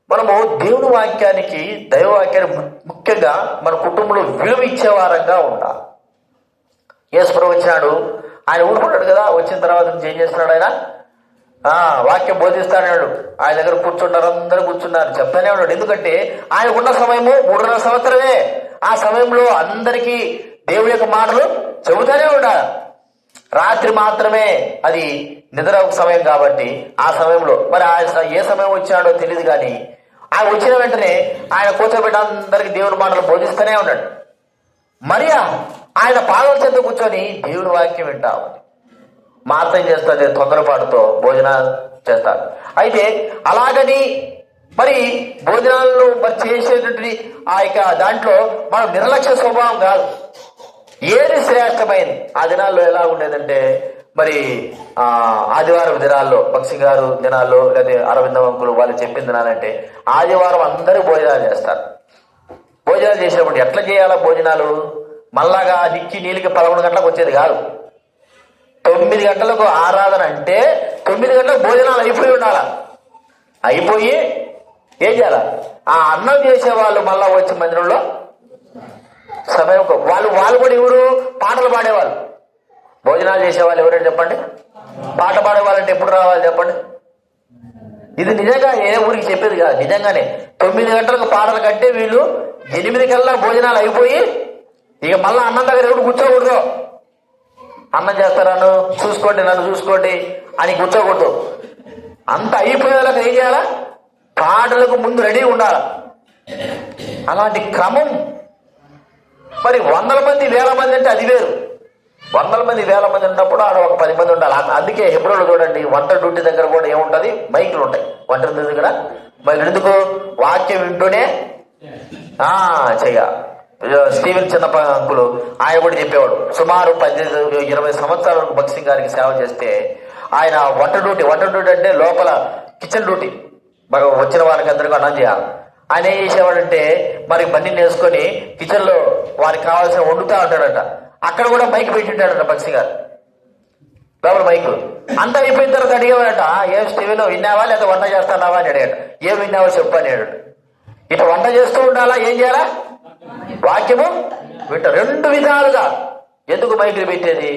మనము దేవుని వాక్యానికి, దైవవాక్యానికి ముఖ్యంగా మన కుటుంబంలో విలువ ఇచ్చేవారంగా ఉండాలి. యేసుప్రభు వచ్చినాడు, ఆయన ఊరుకున్నాడు కదా. వచ్చిన తర్వాత నుంచి ఏం చేస్తున్నాడు ఆయన? వాక్యం బోధిస్తాడు. ఆయన దగ్గర కూర్చున్నారు, అందరూ కూర్చున్నారు, చెప్తానే ఉన్నాడు. ఎందుకంటే ఆయనకున్న సమయము 3.5 సంవత్సరమే. ఆ సమయంలో అందరికీ దేవుడి యొక్క మాటలు చెబుతానే ఉండాలి. రాత్రి మాత్రమే అది నిద్ర సమయం కాబట్టి ఆ సమయంలో మరి ఆయన ఏ సమయం వచ్చాడో తెలియదు, కానీ ఆయన వచ్చిన వెంటనే ఆయన కూర్చోబెట్టి అందరికి దేవుడి మాటలు బోధిస్తూనే ఉన్నాడు. మరియా ఆయన పాదాల చెంత కూర్చొని దేవుడి వాక్యం వింటాము. మాత్రం చేస్తుంది, తొందరపాటుతో భోజనాలు చేస్తారు. అయితే అలాగని మరి భోజనాలను మరి చేసేటువంటి ఆ యొక్క దాంట్లో మనం నిర్లక్ష్య స్వభావం కాదు. ఏది శ్రేష్టమైంది? ఆ దినాల్లో ఎలా ఉండేదంటే మరి ఆదివారం దినాల్లో, బక్సి గారు దినాల్లో, లేదా అరవింద వంకులు వాళ్ళు చెప్పిన దినాలంటే ఆదివారం అందరూ భోజనాలు చేస్తారు. భోజనాలు చేసినప్పుడు ఎట్లా చేయాలా భోజనాలు? మళ్ళాగా నిక్కి నీళ్ళకి 11 గంటలకు వచ్చేది కాదు. 9 గంటలకు ఆరాధన అంటే 9 గంటలకు భోజనాలు అయిపోయి ఉండాల. అయిపోయి ఏం చేయాల? ఆ అన్నం చేసేవాళ్ళు మళ్ళా వచ్చే మందిరంలో సమయం వాళ్ళు కూడా ఎవరు? పాటలు పాడేవాళ్ళు. భోజనాలు చేసేవాళ్ళు ఎవరంటే చెప్పండి? పాట పాడేవాళ్ళంటే ఎప్పుడు రావాలి చెప్పండి? ఇది నిజంగా ఏ ఊరికి చెప్పేది కాదు, నిజంగానే. 9 గంటలకు పాటలు కట్టే వీళ్ళు 8 కల్లా భోజనాలు అయిపోయి ఇక మళ్ళా అన్నం దగ్గర ఎవరు కూర్చోకూడదు. అన్నం చేస్తారను చూసుకోండి, నన్ను చూసుకోండి అని కూర్చోకూడదు. అంత అయిపోయేలాగా ఏం చేయాలా? పాటలకు ముందు రెడీ ఉండాలి. అలాంటి క్రమం మరి 100 మంది 1000 మంది అంటే అది వేరు. 100 మంది 1000 మంది ఉన్నప్పుడు ఆడ ఒక 10 మంది ఉండాలి. అందుకే హెబ్రోలో చూడండి, వంట డ్యూటీ దగ్గర కూడా ఏముంటుంది? మైకులు ఉంటాయి. వంట దగ్గర మైకులు ఎందుకు? వాక్యం వింటూనే చెయ్య. స్టీవెన్ చిన్నప్ప అంకులు ఆయన కూడా చెప్పేవాడు. సుమారు 18-20 సంవత్సరాల వరకు భక్త్ సింగ్ గారికి సేవ చేస్తే ఆయన వంట డ్యూటీ అంటే లోపల కిచెన్ డ్యూటీ, మరి వచ్చిన వారికి అందరికీ అన్నం చేయాలి. ఆయన ఏం చేసేవాడంటే మరి బండిని వేసుకొని కిచెన్ లో వారికి కావాల్సిన వండుతా ఉంటాడట. అక్కడ కూడా మైక్ పెట్టింటాడట భక్త్ సింగ్ గారు, లోపల మైకు. అంతా అయిపోయిన తర్వాత అడిగేవాడట, ఏం స్టీవెన్ విన్నావా లేదా వంట చేస్తున్నావా అని అడిగాడు. ఏం విన్నావో చెప్పు అని అడిగాడు. ఇట్లా వంట చేస్తూ ఉండాలా, ఏం చేయాలా? వాక్యము వింట 2 విధాలుగా. ఎందుకు మైకులు పెట్టేది?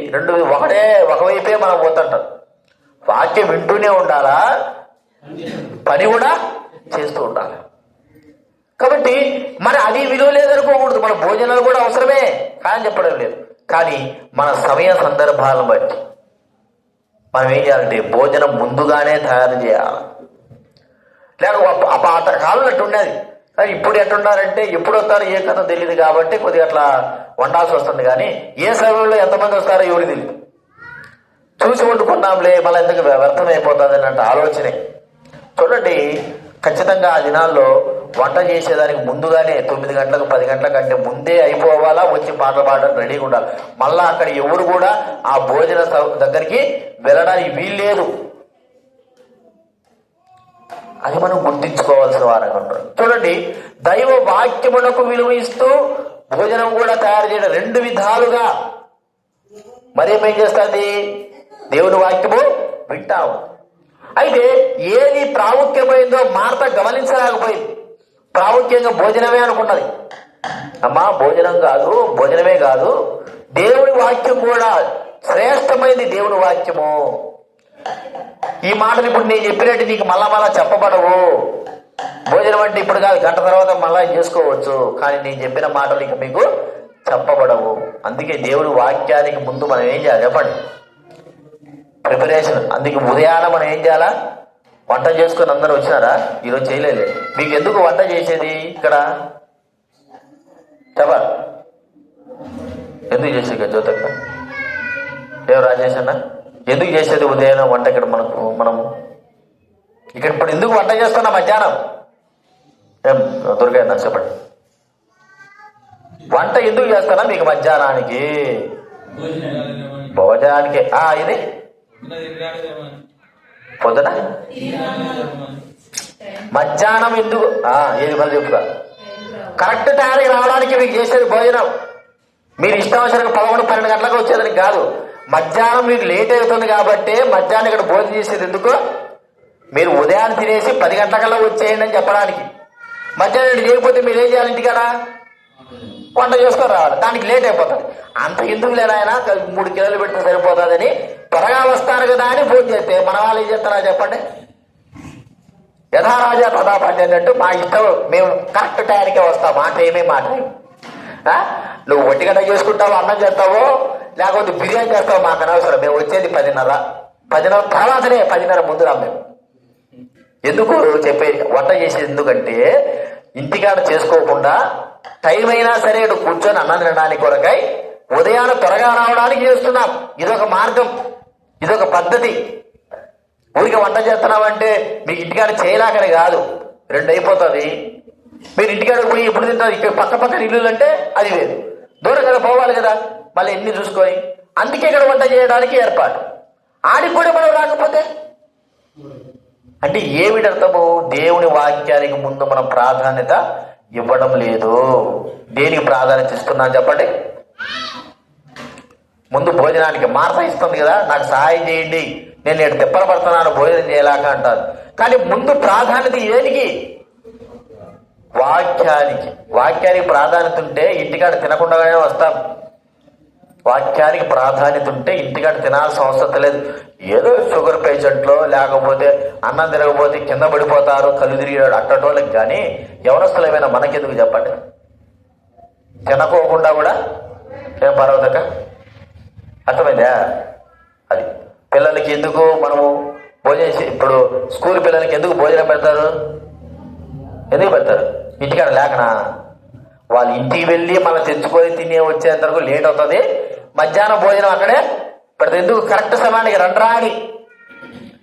ఒకవైపే మనం పోతుంటాం. వాక్యం వింటూనే ఉండాలా, పని కూడా చేస్తూ ఉండాలి. కాబట్టి మరి అది విలువ లేదనుకోకూడదు. మన భోజనాలు కూడా అవసరమే కానీ చెప్పడం లేదు. కానీ మన సమయ సందర్భాలను బట్టి మనం ఏం చేయాలంటే భోజనం ముందుగానే తయారు చేయాలి. లేక పాత కాలంలో అట్టు ఉండేది. కానీ ఇప్పుడు ఎట్టున్నారంటే ఎప్పుడు వస్తారో ఏ కథ తెలియదు కాబట్టి కొద్దిగా అట్లా వండాల్సి వస్తుంది. కానీ ఏ సమయంలో ఎంతమంది వస్తారో ఎవరికి తెలియదు. చూసి వండుకున్నాంలే మళ్ళీ ఎందుకు వ్యర్థమైపోతుంది అన్నట్టు ఆలోచనే. చూడండి, ఖచ్చితంగా ఆ దినాల్లో వంట చేసేదానికి ముందుగానే 9 గంటలకు 10 గంటల కంటే ముందే అయిపోవాలా, వచ్చి పాటలు పాడడానికి రెడీగా ఉండాలి. మళ్ళా అక్కడ ఎవరు కూడా ఆ భోజన దగ్గరికి వెళ్ళడానికి వీల్లేదు. అది మనం గుర్తించుకోవాల్సిన వారంగా ఉంటారు. చూడండి, దైవ వాక్యమునకు విలువ ఇస్తూ భోజనం కూడా తయారు చేయడం 2 విధాలుగా. మరేమేం చేస్తుంది? దేవుని వాక్యము వింటాము. అయితే ఏది ప్రాముఖ్యమైందో మార్త గమనించలేకపోయింది. ప్రాముఖ్యంగా భోజనమే అనుకున్నది. అమ్మా భోజనమే కాదు, దేవుని వాక్యం కూడా శ్రేష్టమైంది. దేవుని వాక్యము ఈ మాటలు ఇప్పుడు నేను చెప్పినట్టు నీకు మళ్ళా చెప్పబడవు. భోజనం అంటే ఇప్పుడు కాదు, గంట తర్వాత మళ్ళా చేసుకోవచ్చు. కానీ నేను చెప్పిన మాటలు ఇక మీకు చెప్పబడవు. అందుకే దేవుడి వాక్యానికి ముందు మనం ఏం చేయాలి చెప్పండి? ప్రిపరేషన్. అందుకే ఉదయాన మనం ఏం చేయాలా? వంట చేసుకొని అందరూ వచ్చినారా? ఈరోజు చేయలేదు. మీకు ఎందుకు వంట చేసేది ఇక్కడ చెప్ప? ఎందుకు చేసేది జ్యోతక్క? ఏం రాజేష్ అన్న ఎందుకు చేసేది ఉదయం వంట ఇక్కడ మనము ఇక్కడ ఇప్పుడు ఎందుకు వంట చేస్తున్నా? మధ్యాహ్నం ఏం దొరికాయన్నా చెప్పండి. వంట ఎందుకు చేస్తానా మీకు? మధ్యాహ్నానికి భోజనానికి. ఇది పొద్దున మధ్యాహ్నం ఎందుకు? ఏది మళ్ళీ చెప్తా. కరెక్ట్ టైంకి రావడానికి మీకు చేసేది భోజనం. మీరు ఇష్టావసరంగా 11-12 గంటలకు వచ్చేదని కాదు. మధ్యాహ్నం మీకు లేట్ అవుతుంది కాబట్టి మధ్యాహ్నం ఇక్కడ భోజనం చేసేది ఎందుకు? మీరు ఉదయాన్ని తినేసి 10 గంటలకల్లా వచ్చేయండి అని చెప్పడానికి. మధ్యాహ్నం చేయకపోతే మీరు ఏం చేయాలి? ఇంటికాడ వంట చేసుకొని రావాలి. దానికి లేట్ అయిపోతుంది. అంత ఎందుకు లేనాయన 3 కిలోలు పెడితే సరిపోతుందని త్వరగా వస్తారు కదా అని ఫోన్ చేస్తే మన వాళ్ళు ఏం చేస్తారా చెప్పండి? యథారాజా తథా పండి అన్నట్టు మా ఇష్టం, మేము కరెక్ట్ టైంకే వస్తాం. మాట నువ్వు ఒంటిగంట చేసుకుంటావు, అన్నం చేస్తావో లేకపోతే బిర్యానీ చేస్తావు మాకు అనవసరం. మేము వచ్చేది 10:30 తర్వాతనే, 10:30 ముందు రా. మేము ఎందుకు చెప్పేది వంట చేసేది ఎందుకంటే ఇంటికాడ చేసుకోకుండా టైం అయినా సరే ఇటు కూర్చొని అన్నం తినడానికి కొరకై ఉదయాన త్వరగా రావడానికి చేస్తున్నాం. ఇదొక మార్గం, ఇదొక పద్ధతి. ఊరికి వంట చేస్తున్నామంటే మీకు ఇంటికాడ చేయలేకనే కాదు, 2 అయిపోతుంది. మీరు ఇంటికాడ పోయి ఎప్పుడు తింటారు? ఇక్కడ పక్క ఇల్లు అంటే అది వేరు, దూరం కదా పోవాలి కదా, మళ్ళీ ఎన్ని చూసుకొని. అందుకే ఇక్కడ వంట చేయడానికి ఏర్పాటు. ఆడికి కూడా మనం రాకపోతే అంటే ఏమిటి అర్థము? దేవుని వాక్యానికి ముందు మనం ప్రాధాన్యత ఇవ్వడం లేదు. దేనికి ప్రాధాన్యత ఇస్తున్నాను చెప్పండి? ముందు భోజనానికి. మార్త ఇస్తుంది కదా, నాకు సహాయం చేయండి, నేను నేడు తిప్పలు పడుతున్నాను భోజనం చేయలేక అంటారు. కానీ ముందు ప్రాధాన్యత ఏనికి? వాక్యానికి. వాక్యానికి ప్రాధాన్యత ఉంటే ఇంటికాడ తినకుండానే వస్తాం. వాక్యానికి ప్రాధాన్యత ఉంటే ఇంటికాడ తినాల్సిన అవసరం లేదు. ఏదో షుగర్ పేషెంట్లో లేకపోతే అన్నం తిరగకపోతే కింద పడిపోతారు, కళ్ళు తిరిగాడు అట్టటోళ్ళకి. కానీ ఎవరస్తులమైనా మనకెందుకు చెప్పండి? తినకోకుండా కూడా ఏం పర్వదక అర్థమైందా? అది పిల్లలకి ఎందుకు మనము భోజనం, ఇప్పుడు స్కూల్ పిల్లలకి ఎందుకు భోజనం పెడతారు? ఎందుకు పెడతారు? ఇంటికాడ లేకనా? వాళ్ళు ఇంటికి వెళ్ళి మనం తెచ్చుకొని తినే వచ్చేంత వరకు లేట్ అవుతుంది. మధ్యాహ్నం భోజనం అక్కడే పెడితే ఎందుకు? కరెక్ట్ సమయానికి రండ్రా అని.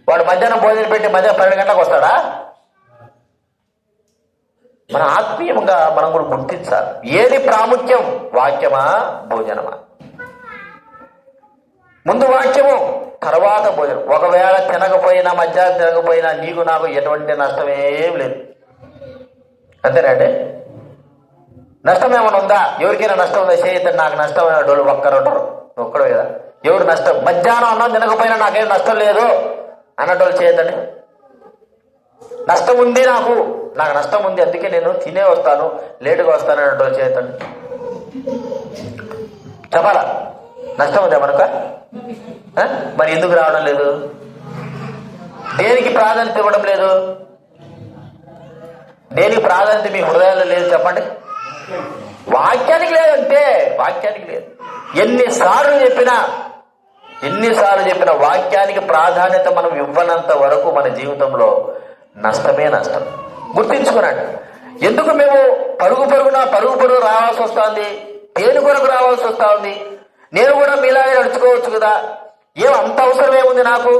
వాడు మధ్యాహ్నం భోజనం పెట్టి మధ్యాహ్నం 12 గంటలకు వస్తాడా? మన ఆత్మీయంగా మనం కూడా గుర్తించాలి. ఏది ప్రాముఖ్యం? వాక్యమా భోజనమా? ముందు వాక్యము, తర్వాత భోజనం. ఒకవేళ తినకపోయినా మధ్యాహ్నం తినకపోయినా నీకు నాకు ఎటువంటి నష్టం ఏం లేదు. అంతేనండి? నష్టం ఏమైనా ఉందా? ఎవరికైనా నష్టం ఉందా? చేయొద్దని నాకు నష్టం వాళ్ళు ఒక్కరు ఉంటారు, ఒక్కడు కదా. ఎవరు నష్టం? మధ్యాహ్నం అన్నం తినకపోయినా నాకేం నష్టం లేదు అన్నటోళ్ళు చేయొద్దండి. నష్టం ఉంది, నాకు నష్టం ఉంది, అందుకే నేను తినే వస్తాను, లేటుగా వస్తాను అన్నటోళ్ళు చేయొద్దండి. చెప్పాలా? నష్టం ఉందా మనక? మరి ఎందుకు రావడం లేదు? దేనికి ప్రాధాన్యత ఇవ్వడం లేదు? దేనికి ప్రాధాన్యత మీ హృదయాల్లో లేదు చెప్పండి? వాక్యానికి లేదంటే వాక్యానికి లేదు. ఎన్నిసార్లు చెప్పినా వాక్యానికి ప్రాధాన్యత మనం ఇవ్వనంత వరకు మన జీవితంలో నష్టమే నష్టం. గుర్తించుకున్నాండి. ఎందుకు మేము పరుగు రావాల్సి వస్తుంది? దేని కొరకు రావాల్సి వస్తా ఉంది? నేను కూడా మీలాగే నడుచుకోవచ్చు కదా, ఏం అంత అవసరం ఏముంది నాకు?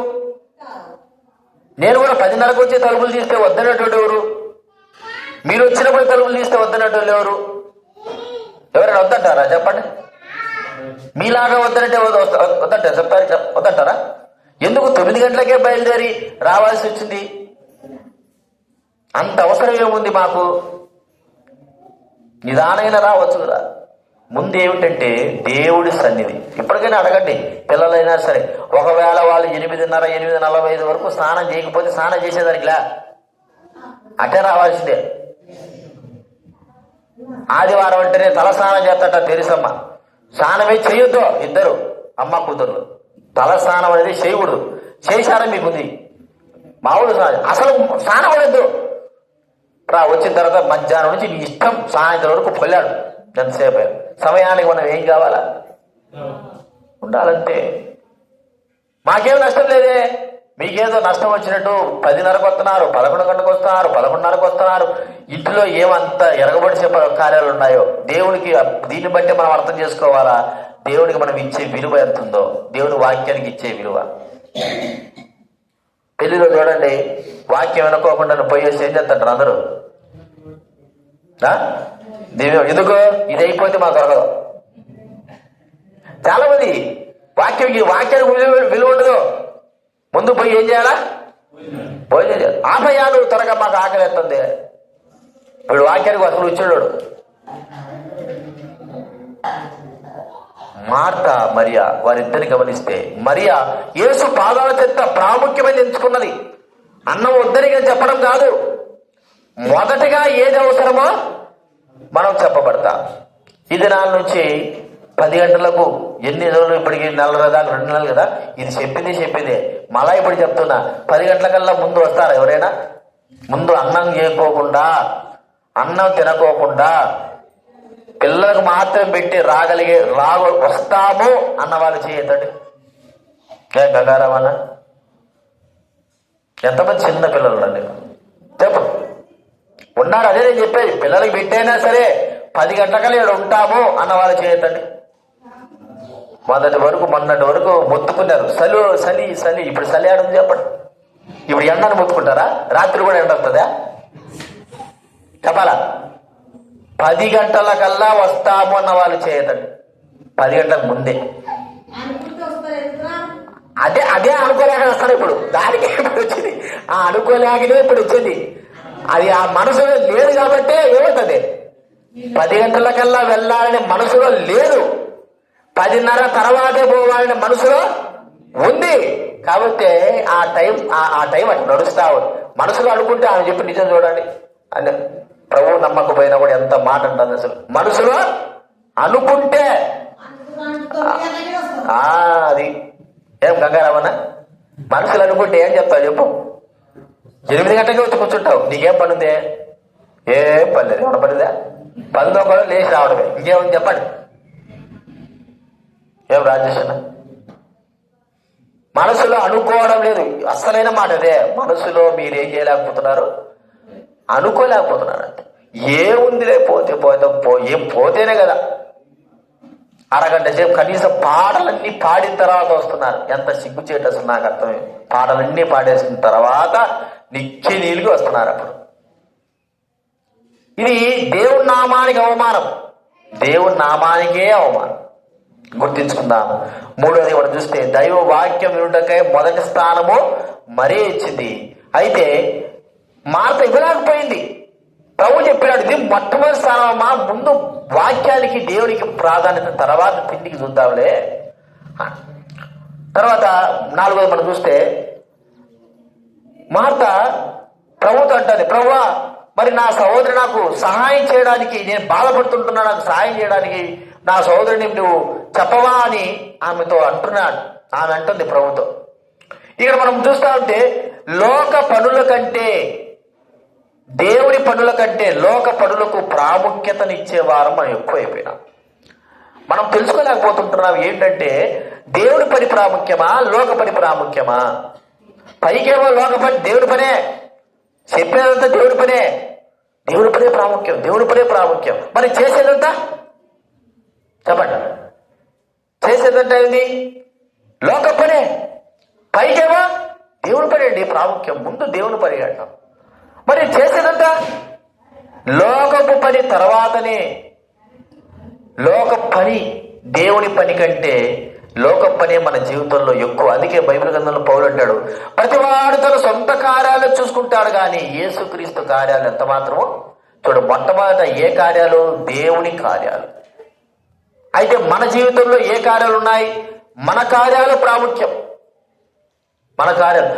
నేను కూడా 10:30కు వచ్చి తలుపులు తీస్తే వద్దనటువంటి ఎవరు? మీరు వచ్చినప్పుడు తలుపులు తీస్తే వద్దనటువంటి ఎవరు? ఎవరైనా వద్దంటారా చెప్పండి? మీలాగా వద్దనంటే వద్దంటారా? చెప్పారు వద్దంటారా? ఎందుకు 9 గంటలకే బయలుదేరి రావాల్సి వచ్చింది? అంత అవసరం ఏముంది మాకు? నిదానైనా రావచ్చు కదా. ముందు ఏమిటంటే దేవుడి సన్నిధి. ఇప్పటికైనా అడగండి పిల్లలైనా సరే, ఒకవేళ వాళ్ళు 8:30, 8:45 వరకు స్నానం చేయకపోతే స్నానం చేసేదానికిలా అటే రావాల్సిందే. ఆదివారం అంటేనే తల స్నానం చేస్తాట తెలుసమ్మ. స్నానమే చేయొద్దు ఇద్దరు అమ్మ కూతురు. తల స్నానం అనేది చేయకూడదు. చేశారా మీకుంది? మామూలు స్నానం అసలు స్నానం పడద్దు. వచ్చిన తర్వాత మధ్యాహ్నం నుంచి నీ ఇష్టం సాయంత్రం వరకు పొల్లాడు. ఎంతసేపు సమయానికి మనం ఏం కావాలా? ఉండాలంటే మాకేం నష్టం లేదే. మీకేదో నష్టం వచ్చినట్టు 10:30కు వస్తున్నారు, 11 గంటలకు వస్తున్నారు, 11:30కు వస్తున్నారు. ఇంట్లో ఏమంత ఎరగబడిసే కార్యాలు ఉన్నాయో దేవునికి దీన్ని బట్టి మనం అర్థం చేసుకోవాలా. దేవుడికి మనం ఇచ్చే విలువ ఎంత ఉందో, దేవుడి వాక్యానికి ఇచ్చే విలువ. పెళ్లిలో చూడండి, వాక్యం అనుకోకుండా పోయేసి ఏం చేస్తుంటారు అందరూ? ఎందుకు? ఇది అయిపోతే మాకు దొరకదు. చాలా మంది వాక్యానికి విలువ ఉండదు. ముందు పోయి ఏం చేయాలా? భోజనం చేయాలి. ఆపయ్యా నువ్వు త్వరగా, మాకు ఆకలి ఎత్తుంది. వీడు వాక్యానికి అసలు వచ్చాడు. మార్త మరియా వారిద్దరిని గమనిస్తే, మరియా యేసు పాదాల చెత్త ప్రాముఖ్యమైన ఎంచుకున్నది. అన్నం వద్దరిగా చెప్పడం కాదు, మొదటిగా ఏది అవసరమో మనం చెప్పబడతాం. ఈ దినాల నుంచి 10 గంటలకు ఎన్ని రోజులు, ఇప్పటికి 4 దాకా 2 నెలలు కదా, ఇది చెప్పిందే మళ్ళా ఇప్పుడు చెప్తున్నా. 10 గంటలకల్లా ముందు వస్తారా ఎవరైనా? ముందు అన్నం చేయకోకుండా, అన్నం తినకోకుండా పిల్లలకు మాత్రం పెట్టి వస్తాము అన్న వాళ్ళు చేయతండి. ఏం గంగారామన్న, ఎంతమంది చిన్న పిల్లలు ఉండండి చెప్పు ఉన్నారు. అదే నేను చెప్పేది, పిల్లలకి పెట్టైనా సరే 10 గంటలకల్లా ఇక్కడ ఉంటాము అన్న వాళ్ళు చేయతండి. మొన్నటి వరకు మొత్తుకున్నారు, చలి. ఇప్పుడు చలి ఆడుంది చెప్పండి. ఇప్పుడు ఎండను మొత్తుకుంటారా? రాత్రి కూడా ఎండ వస్తుందా? చెప్పాలా? 10 గంటలకల్లా వస్తాము అన్న వాళ్ళు చేయతండి. 10 గంటలకు ముందే. అదే అనుకోలేక వస్తాను. ఇప్పుడు దానికి ఇప్పుడు వచ్చింది, ఆ అనుకోలేకనే ఇప్పుడు వచ్చింది. అది ఆ మనసులో లేదు కాబట్టే ఏమవుతుంది, 10 గంటలకల్లా వెళ్ళాలని మనసులో లేదు, 10:30 తర్వాతే పోవాలని మనసులో ఉంది. కాబట్టి ఆ టైం అటు నడుస్తా ఉంది. మనసులో అనుకుంటే ఆమె చెప్పి నిజం చూడండి అని, ప్రభువు నమ్మకపోయినా కూడా ఎంత మాట ఉంటుంది అసలు. మనసులో అనుకుంటే అది ఏం గంగారామన్న, మనసులో అనుకుంటే ఏం చెప్తావు చెప్పు? 8 గంటలకి వచ్చి కూర్చుంటావు, నీకేం పని ఉందే? ఏం పని లేదు. ఏమన్నా పనిదా? 10 కూడా లేచి రావడమే, ఇంకేమని చెప్పండి. ఏం రాజేష్ అన్న, మనసులో అనుకోవడం లేదు. అస్సలైన మాట అదే. మనసులో మీరేం చేయలేకపోతున్నారు, అనుకోలేకపోతున్నారు. అంటే ఏముందిలే, ఏం పోతేనే కదా. అరగంట సేపు కనీసం పాటలన్నీ పాడిన తర్వాత వస్తున్నారు. ఎంత సిగ్గుచేటు అసలు, నాకు అర్థమే. పాటలన్నీ పాడేసిన తర్వాత నిత్య నీళ్ళకి వస్తున్నారు. అప్పుడు ఇది దేవుని నామానికి అవమానం, దేవుని నామానికే అవమానం. గుర్తించుకుందాము. 3వది మనం చూస్తే, దైవ వాక్యం వినుటకై మొదటి స్థానము మరీ ఇచ్చింది. అయితే మార్త ఇవ్వలేకపోయింది. ప్రభు చెప్పినాడు, ఇది మొట్టమొదటి స్థానమా, ముందు వాక్యానికి దేవునికి ప్రాధాన్యత, తర్వాత తిండికి చూద్దాంలే. తర్వాత 4వది మనం చూస్తే, మార్త ప్రభుతో అంటుంది, ప్రభువా మరి నా సహోదరి నాకు సహాయం చేయడానికి, నేను బాధపడుతుంటున్నా, నాకు సహాయం చేయడానికి నా సహోదరిని నువ్వు చెప్పవా అని ఆమెతో అంటున్నాడు. ఆమె అంటుంది ప్రభుతో. ఇక్కడ మనం చూస్తా ఉంటే, లోక పనుల కంటే, దేవుని పనుల కంటే లోక పనులకు ప్రాముఖ్యతనిచ్చేవారం మనం ఎక్కువైపోయినాం. మనం తెలుసుకోలేకపోతుంటున్నాం ఏంటంటే, దేవుడి పని ప్రాముఖ్యమా, లోక పని ప్రాముఖ్యమా? పైకేమో లోక పని, దేవుడి పనే చెప్పేదంతా, దేవుడి పనే ప్రాముఖ్యం. మరి చేసేదంతా చెప్పండి, చేసేదంతా ఏంది? లోక పనే. పైకేమో దేవుడి పని అండి ప్రాముఖ్యం, ముందు దేవుని పని అంటాం. మరి చేసేదంతా లోకపు పని తర్వాతనే. లోక పని దేవుని పని కంటే లోక పనే మన జీవితంలో ఎక్కువ. అందుకే బైబిల్ గ్రంథంలో పౌలు అంటాడు, ప్రతివాడు తన సొంత కార్యాలు చూసుకుంటాడు కానీ యేసుక్రీస్తు కార్యాలు ఎంత మాత్రమో చూడు. మొట్టమొదట ఏ కార్యాలు? దేవుని కార్యాలు. అయితే మన జీవితంలో ఏ కార్యాలు ఉన్నాయి? మన కార్యాలు ప్రాముఖ్యం. మన కార్యాలు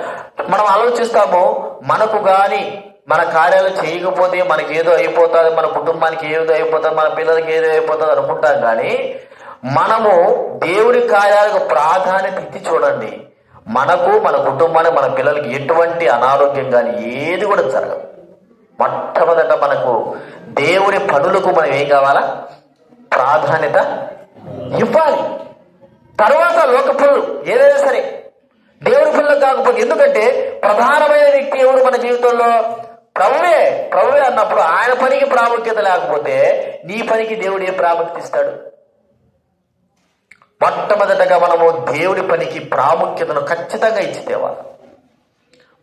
మనం ఆలోచిస్తాము, మనకు గాని మన కార్యాలు చేయకపోతే మనకి ఏదో అయిపోతుంది, మన కుటుంబానికి ఏదో అయిపోతుంది, మన పిల్లలకి ఏదో అయిపోతుంది అనుకుంటాం. కానీ మనము దేవుడి కార్యాలకు ప్రాధాన్యత ఇచ్చి చూడండి, మనకు, మన కుటుంబానికి, మన పిల్లలకి ఎటువంటి అనారోగ్యం కానీ ఏది కూడా జరగదు. మొట్టమొదట మనకు దేవుడి పనులకు మనం ఏం కావాలా? ప్రాధాన్యత ఇవ్వాలి. తర్వాత లోక పనులు ఏదైనా సరే, దేవుడి పనులకు కాకపోతే. ఎందుకంటే ప్రధానమైన వ్యక్తి ఎవరు మన జీవితంలో? ప్రభువే అన్నప్పుడు ఆయన పనికి ప్రాముఖ్యత లేకపోతే నీ పనికి దేవుడు ఏ ప్రాముఖ్యత ఇస్తాడు? మొట్టమొదటగా మనము దేవుడి పనికి ప్రాముఖ్యతను ఖచ్చితంగా ఇచ్చి తేవాలి.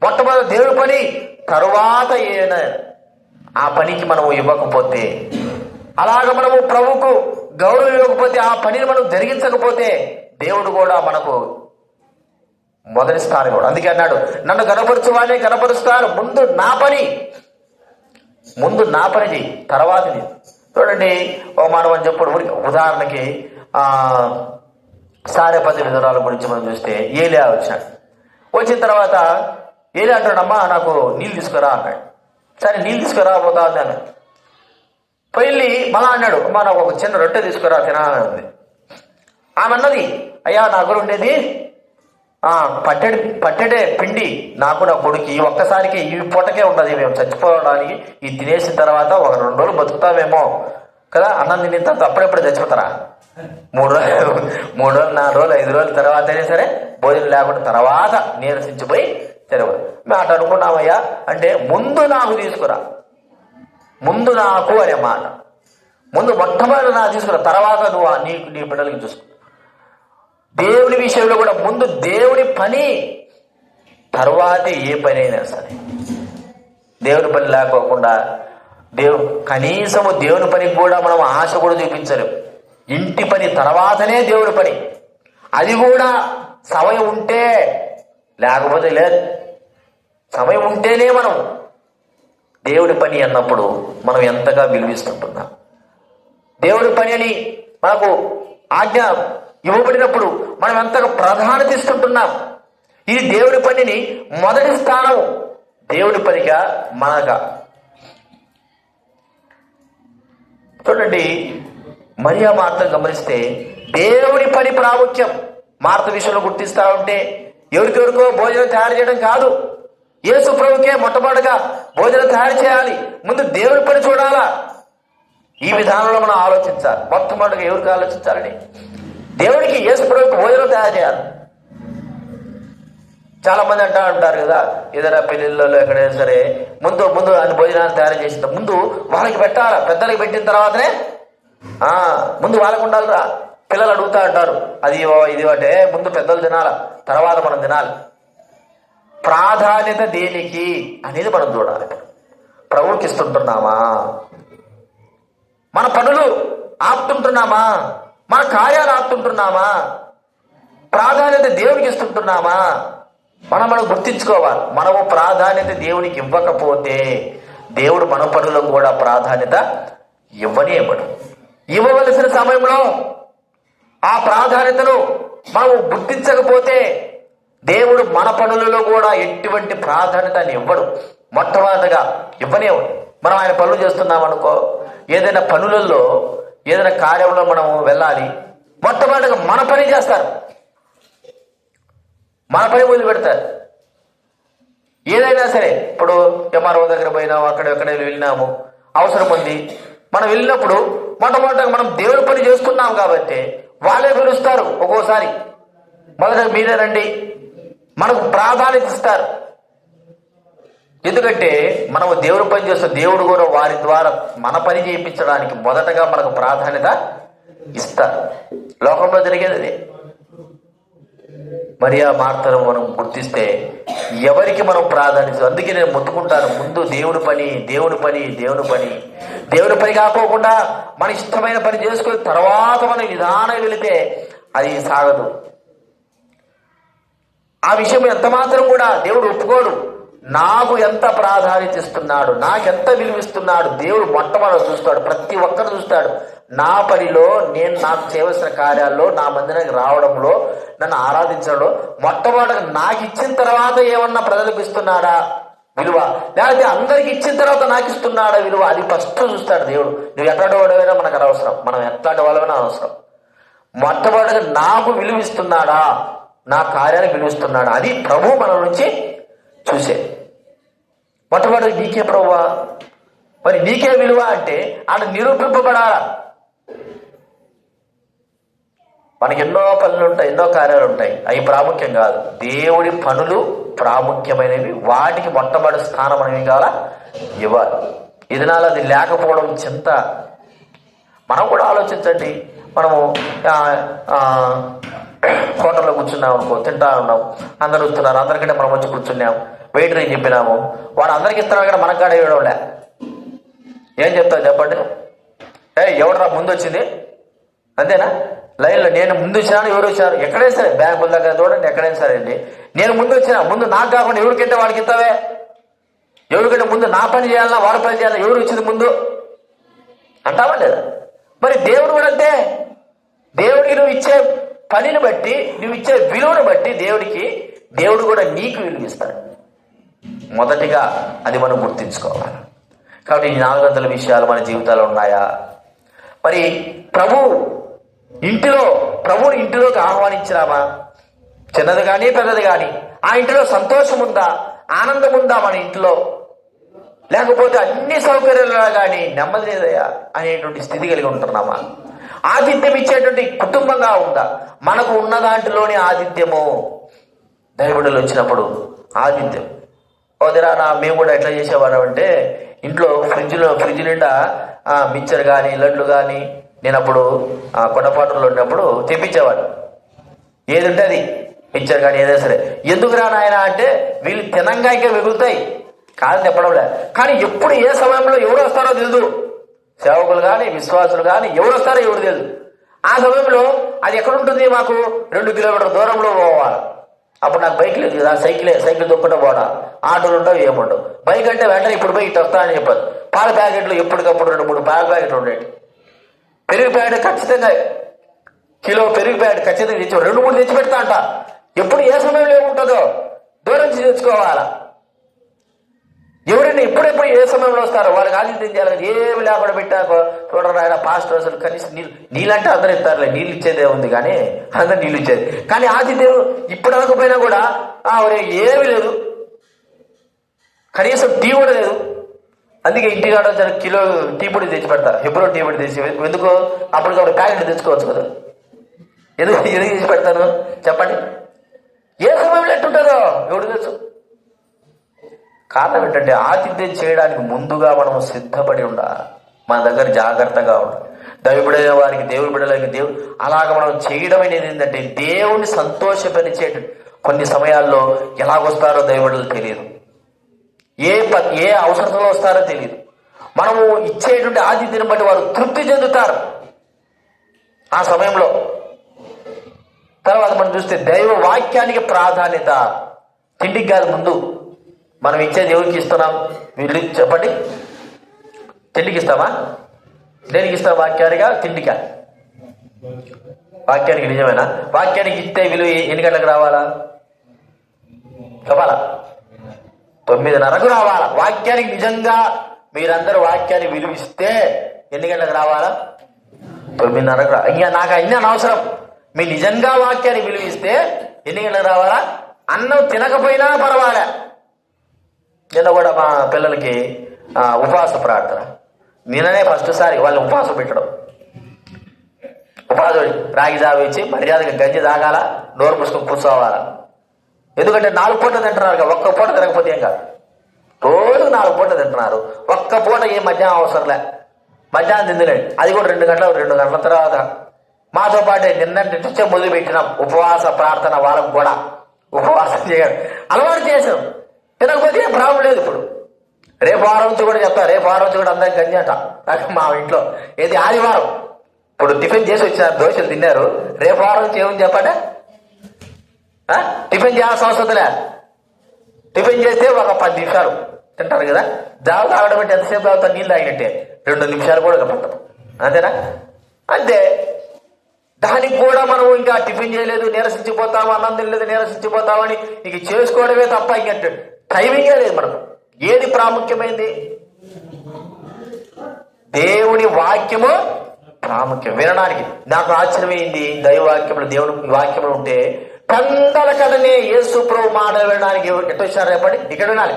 మొట్టమొదటి దేవుడి పని, తరువాత ఏదైనా ఆ పనికి మనము ఇవ్వకపోతే, అలాగ మనము ప్రభువుకు గౌరవం ఇవ్వకపోతే, ఆ పనిని మనం జరిగించకపోతే దేవుడు కూడా మనకు మొదటి స్థానం కూడా. అందుకే అన్నాడు, నన్ను గణపరచువానే గణపరుస్తాను, ముందు నా పని ముందు నా పని చెయ్యి, తర్వాత ఇది. చూడండి, ఓ మాట మనం చెప్పుడు. ఉదాహరణకి సారెపతి విధురాల గురించి మనం చూస్తే ఏలియా వచ్చాడు. వచ్చిన తర్వాత ఏలియా అంటాడమ్మా నాకు నీళ్ళు తీసుకురా అన్నాడు. సరే నీళ్ళు తీసుకురా పోతా ఉంది అన్నాడు. వెళ్ళి మళ్ళా అన్నాడు అమ్మా నాకు ఒక చిన్న రొట్టె తీసుకురా తినాలని ఉంది. ఆమె అన్నది అయ్యా నా దగ్గర ఉండేది పట్టెడే పిండి, నాకు నా కొడుకు ఒక్కసారికి ఈ పూటకే ఉండదు, మేము చచ్చిపోవడానికి ఇది తినేసిన తర్వాత ఒక 2 రోజులు బతుకుతామేమో కదా, అన్నం తిన్న తర్వాత అప్పుడెప్పుడు చచ్చిపోతారా? 3 రోజులు 4 రోజులు 5 రోజుల తర్వాత అయినా సరే భోజనం లేకుండా తర్వాత నీరసించిపోయి తెరవదు. మేము అటు అనుకున్నామయ్యా అంటే ముందు నాకు తీసుకురా, ముందు నాకు అనే మాట. ముందు మొట్టమొదటి నాకు తీసుకురా, తర్వాత నువ్వు నీ బిడ్డలకి చూసుకో. దేవుని విషయంలో కూడా ముందు దేవుని పని, తరువాత ఏ పని అయినా సరే. దేవుని పని లేకోకుండా కనీసము దేవుని పనికి కూడా మనం ఆశ కూడా చూపించలేం. ఇంటి పని తర్వాతనే దేవుని పని, అది కూడా సమయం ఉంటే, లేకపోతే లేదు. సమయం ఉంటేనే మనం దేవుడి పని అన్నప్పుడు మనం ఎంతగా విలువిస్తుంటున్నాం. దేవుడి పని అని మనకు ఆజ్ఞ ఇవ్వబడినప్పుడు మనం ఎంతగా ప్రాధాన్యత ఇస్తుంటున్నాం. ఇది దేవుడి పనిని మొదటి స్థానం దేవుడి పనిగా మనగా. చూడండి, మరియా మార్త గమనిస్తే దేవుడి పని ప్రాముఖ్యం మార్త విషయంలో గుర్తిస్తా ఉంటే ఎవరికెవరికో భోజనం తయారు చేయడం కాదు, యేసు ప్రభుకే మొట్టమొదటిగా భోజనం తయారు చేయాలి, ముందు దేవుడి పని చూడాలా. ఈ విధానంలో మనం ఆలోచించాలి. మొట్టమొదటిగా ఎవరికి ఆలోచించాలని? దేవుడికి, యేసు ప్రభుకి భోజనం తయారు చేయాలి. చాలా మంది అంటారు కదా, ఏదైనా పెళ్లిళ్ళలో ఎక్కడైనా సరే ముందు అన్ని భోజనాలు తయారు చేసిన ముందు వాళ్ళకి పెట్టాలి, పెద్దలకి పెట్టిన తర్వాతనే ముందు వాళ్ళకు ఉండాలిరా. పిల్లలు అడుగుతా అంటారు అది ఇది అంటే ముందు పెద్దలు తినాల, తర్వాత మనం తినాలి. ప్రాధాన్యత దేనికి అనేది మనం చూడాలి. ప్రభువుకి ఇస్తుంటున్నామా? మన పనులు ఆపుతుంటున్నామా? మన కార్యాలు ఆపుతుంటున్నామా? ప్రాధాన్యత దేవునికి ఇస్తుంటున్నామా? మనం గుర్తించుకోవాలి. మనము ప్రాధాన్యత దేవునికి ఇవ్వకపోతే దేవుడు మన పనులకు కూడా ప్రాధాన్యత ఇవ్వనివ్వడు. ఇవ్వవలసిన సమయంలో ఆ ప్రాధాన్యతను మనము గుర్తించకపోతే దేవుడు మన పనులలో కూడా ఎటువంటి ప్రాధాన్యతని ఇవ్వడు. మొట్టమొదటిగా ఇవ్వనివ్వడు. మనం ఆయన పనులు చేస్తున్నామనుకో, ఏదైనా పనులలో ఏదైనా కార్యంలో మనం వెళ్ళాలి, మొట్టమొదటిగా మన పని చేస్తారు, మన పని మొదలు పెడతారు. ఏదైనా సరే, ఇప్పుడు ఎంఆర్ఓ దగ్గర పోయినాము, అక్కడ వెళ్ళినాము, అవసరం ఉంది, మనం వెళ్ళినప్పుడు మొట్టమొదటిగా మనం దేవుడి పని చేస్తున్నాం కాబట్టి వాళ్ళే పిలుస్తారు. ఒక్కోసారి మొదట మీరే రండి, మనకు ప్రాధాన్యత ఇస్తారు. ఎందుకంటే మనము దేవుడి పని చేస్తాం, దేవుడు కూడా వారి ద్వారా మన పని చేయించడానికి మొదటగా మనకు ప్రాధాన్యత ఇస్తారు. లోకంలో జరిగేది మరియా మార్తను మనం గుర్తిస్తే ఎవరికి మనం ప్రాధాన్యత. అందుకే నేను మొత్తుకుంటాను, ముందు దేవుడి పని, దేవుడి పని, దేవుడి పని. దేవుడి పని కాకోకుండా మన ఇష్టమైన పని చేసుకుని తర్వాత మనం విధానం వెళితే అది సాగదు. ఆ విషయం ఎంత మాత్రం కూడా దేవుడు ఒప్పుకోడు. నాకు ఎంత ప్రాధాన్యత ఇస్తున్నాడు, నాకెంత విలువిస్తున్నాడు దేవుడు మొట్టమొదటి చూస్తాడు. ప్రతి ఒక్కరు చూస్తాడు. నా పనిలో, నేను నాకు చేయవలసిన కార్యాల్లో, నా మందిరానికి రావడంలో, నన్ను ఆరాధించడంలో మొట్టమొదటి నాకు ఇచ్చిన తర్వాత ఏమన్నా ప్రజలకు ఇస్తున్నాడా విలువ, లేకపోతే అందరికి ఇచ్చిన తర్వాత నాకు ఇస్తున్నాడా విలువ, అది ఫస్ట్ చూస్తాడు దేవుడు. నువ్వు ఎట్లాంటి వాడమైనా మనకు అనవసరం, మనం ఎట్లాంటి వాళ్ళమైనా అవసరం. మొట్టమొదటిగా నాకు విలువిస్తున్నాడా, నా కార్యానికి విలువిస్తున్నాడా, అది ప్రభు మన నుంచి చూసే. మొట్టమొదటి నీకే ప్రభువా, మరి నీకే విలువ అంటే ఆయన నిరూపింపబడాలా. మనకి ఎన్నో పనులు ఉంటాయి, ఎన్నో కార్యాలు ఉంటాయి, అవి ప్రాముఖ్యం కాదు. దేవుడి పనులు ప్రాముఖ్యమైనవి, వాటికి మొట్టమొదటి స్థానం అనేవి కావాలా ఇవ్వాలి. ఇదినాలు అది లేకపోవడం చింత. మనం కూడా ఆలోచించండి. మనము హోటల్లో కూర్చున్నాం అనుకో, తింటా ఉన్నాం, అందరూ వస్తున్నారు, అందరికంటే మనం వచ్చి కూర్చున్నాం, వెయిటర్ ఏం చెప్పినాము, వాడు అందరికి ఇస్తున్నాడు కానీ మనకు కాడ ఇవ్వడంలే. ఏం చెప్తావు చెప్పండి? ఎవడరా ముందు వచ్చింది అంతేనా? లైన్లో నేను ముందు వచ్చాను, ఎవరు వచ్చారు, ఎక్కడైనా సరే బ్యాంకుల దగ్గర చూడండి, ఎక్కడైనా సరే అండి, నేను ముందు వచ్చినా, ముందు నాకు కాకుండా ఎవరికింటే వాడికి ఇస్తావే. ఎవరికంటే ముందు నా పని చేయాలన్నా వారి పని చేయాలన్నా ఎవరు వచ్చింది ముందు అంటావా లేదా? మరి దేవుడు కూడా అంతే. దేవుడికి నువ్వు ఇచ్చే పనిని బట్టి, నువ్వు ఇచ్చే విలువను బట్టి దేవుడు కూడా నీకు విలువ ఇస్తాడు. మొదటిగా అది మనం గుర్తించుకోవాలి. కాబట్టి ఈ 400 విషయాలు మన జీవితాల్లో ఉన్నాయా? మరి ప్రభువుని ఇంటిలోకి ఆహ్వానించినామా? చిన్నది కానీ పెద్దది కానీ ఆ ఇంటిలో సంతోషం ఉందా, ఆనందం ఉందా మన ఇంట్లో? లేకపోతే అన్ని సౌకర్యాలు కానీ నెమ్మది లేదయా అనేటువంటి స్థితి కలిగి ఉంటున్నామా? ఆతిథ్యం ఇచ్చేటువంటి కుటుంబంగా ఉందా? మనకు ఉన్న దాంట్లోని ఆతిథ్యము. దైవబిడ్డలు వచ్చినప్పుడు ఆతిథ్యం. ఓదిరా మేము కూడా ఎట్లా చేసేవాళ్ళం అంటే, ఇంట్లో ఫ్రిడ్జ్ నిండా మిక్చర్ కానీ లడ్లు కానీ నేను అప్పుడు కొండపాటులో ఉన్నప్పుడు తెప్పించేవాడు. ఏది ఉంటే అది, మిక్చర్ కానీ ఏదైనా సరే. ఎందుకు రా నాయన అంటే, వీళ్ళు తినంగా ఇంకా మిగులుతాయి కాదని చెప్పడంలే. కానీ ఎప్పుడు ఏ సమయంలో ఎవరు వస్తారో తెలియదు. సేవకులు కానీ విశ్వాసులు కానీ ఎవరు వస్తారో ఎవరు తెలియదు. ఆ సమయంలో అది ఎక్కడుంటుంది? మాకు 2 కిలోమీటర్ల దూరంలో పోవాలి. అప్పుడు నాకు బైక్ లేదు కదా, సైకిల్ దొక్కటం పోవడా, ఆటోలు ఉండవు ఏముండవు. బైక్ అంటే వెంటనే ఇప్పుడు పోయి ఇటు వస్తానని చెప్పారు. పాల ప్యాకెట్లు ఎప్పటికప్పుడు 2-3 పాల ప్యాకెట్లు ఉండేవి. పెరుగు ప్యాకెట్ ఖచ్చితంగా కిలో పెరుగు ప్యాకెట్ ఖచ్చితంగా తెచ్చి 2-3 తెచ్చి పెడతా అంట. ఎప్పుడు ఏ సమయంలో ఏముంటుందో దూరం నుంచి తెచ్చుకోవాలా. ఎవరైనా ఎప్పుడెప్పుడు ఏ సమయంలో వస్తారో వాళ్ళకి ఆతిథ్యం చేయాలి. ఏమి లేకుండా పెట్టాక చూడరా ఆయన పాస్టర్ అసలు కనీసం నీళ్ళంటే అందరూ ఇస్తారులే, నీళ్ళు ఇచ్చేదే ఉంది కానీ అందరు నీళ్ళు ఇచ్చేది. కానీ ఆతిథ్యం ఇప్పుడు అనకపోయినా కూడా ఏమీ లేదు, కనీసం టీ కూడా లేదు. అందుకే ఇంటికాడ కిలో టీ పొడి తెచ్చి పెడతారు. ఎప్పుడో టీ పొడి తెచ్చి ఎందుకో అప్పటికప్పుడు ప్యాకెట్ తెచ్చుకోవచ్చు కదా. ఎందుకు తెచ్చి పెడతాను చెప్పండి? ఏ సమయంలో ఎట్టుంటుందో ఎవడు తెలుసు. కారణం ఏంటంటే ఆతిథ్యం చేయడానికి ముందుగా మనం సిద్ధపడి ఉండాలి. మన దగ్గర జాగ్రత్తగా ఉండాలి. దైవబిడ్డలైన వారికి, దేవుడి బిడ్డలకి అలాగ మనం చేయడం అనేది ఏంటంటే, దేవుణ్ణి సంతోషపరిచే కొన్ని సమయాల్లో ఎలాగొస్తారో దైవబిడ్డలు తెలియదు, ఏ అవసరంలో వస్తారో తెలియదు. మనము ఇచ్చేటువంటి ఆతిథ్యం బట్టి వారు తృప్తి చెందుతారు ఆ సమయంలో. తర్వాత మనం చూస్తే దైవ వాక్యానికి ప్రాధాన్యత. తిండికి కాదు ముందు మనం ఇచ్చేది. ఎవరికి ఇస్తున్నాం? వీళ్ళు చెప్పండి. తిండికి ఇస్తామా? దేనికి ఇస్తాం? వాక్యానిగా, తిండికా? వాక్యానికి. నిజమేనా? వాక్యానికి ఇస్తే విలువ ఎన్ని గంటలకు రావాలా చెప్పాలా? 9:30కు రావాలా. వాక్యానికి నిజంగా మీరందరూ వాక్యానికి విలువ ఇస్తే ఎన్ని గంటలకు రావాలా? 9:30కు రా. ఇంకా నాకు అన్నీ అనవసరం. మీరు నిజంగా వాక్యానికి విలువ ఇస్తే ఎన్ని గంటలకు రావాలా? అన్నం తినకపోయినా పర్వాలే. నిన్న కూడా మా పిల్లలకి ఉపవాస ప్రార్థన. నిన్ననే ఫస్ట్ సారి వాళ్ళు ఉపవాసం పెట్టడం. ఉపవాసం రాగి జావ ఇచ్చి మర్యాదగా గంజి తాగాల, నోరు పుస్తకం కూర్చోవాలా. ఎందుకంటే 4 పూట తింటున్నారు. ఒక్క పూట తినకపోతే ఏం కాదు. రోజు 4 పూట తింటున్నారు. ఒక్క పూట ఏ మధ్యాహ్నం అవసరంలే. మధ్యాహ్నం తిందిలేండి, అది కూడా 2 గంటల తర్వాత. మాతో పాటే నిన్నటి నుంచే మొదలు పెట్టినాం ఉపవాస ప్రార్థన. వాళ్ళకు కూడా ఉపవాసం చేయడం అలవాటు చేసాం. తినకపోతే ఏం ప్రాబ్లం లేదు. ఇప్పుడు రేపు వారం నుంచి కూడా చెప్తా. రేపు వారం నుంచి కూడా అందరికి గంజి అంట. నాకు మా ఇంట్లో ఏది ఆదివారం ఇప్పుడు టిఫిన్ చేసి వచ్చినారు, దోశలు తిన్నారు. రేపు వారం నుంచి ఏమని చెప్పండి? టిఫిన్ చేయాల్సిన అవసరంలే. టిఫిన్ చేస్తే ఒక 10 నిమిషాలు తింటారు కదా. జావ తాగడం అంటే ఎంతసేపు తాగుతారు? నీళ్ళు తాగినట్టే 2 నిమిషాలు కూడా పట్టదు. అంతేనా? అంతే. దానికి కూడా మనం ఇంకా టిఫిన్ చేయలేదు, నీరసించిపోతాము, అన్నం తినలేదు నీరసించిపోతామని ఇక చేసుకోవడమే తప్ప ఇంక టైమింగే లేదు మనకు. ఏది ప్రాముఖ్యమైంది? దేవుని వాక్యము ప్రాముఖ్యం. వినడానికి నాకు ఆశ్చర్యమైంది. దైవవాక్యములు, దేవుని వాక్యములు ఉంటే పెందల కడనే యేసు ప్రభు మాటలు వినడానికి ఎట్టు వచ్చారు చెప్పండి? ఇక్కడ వినాలి.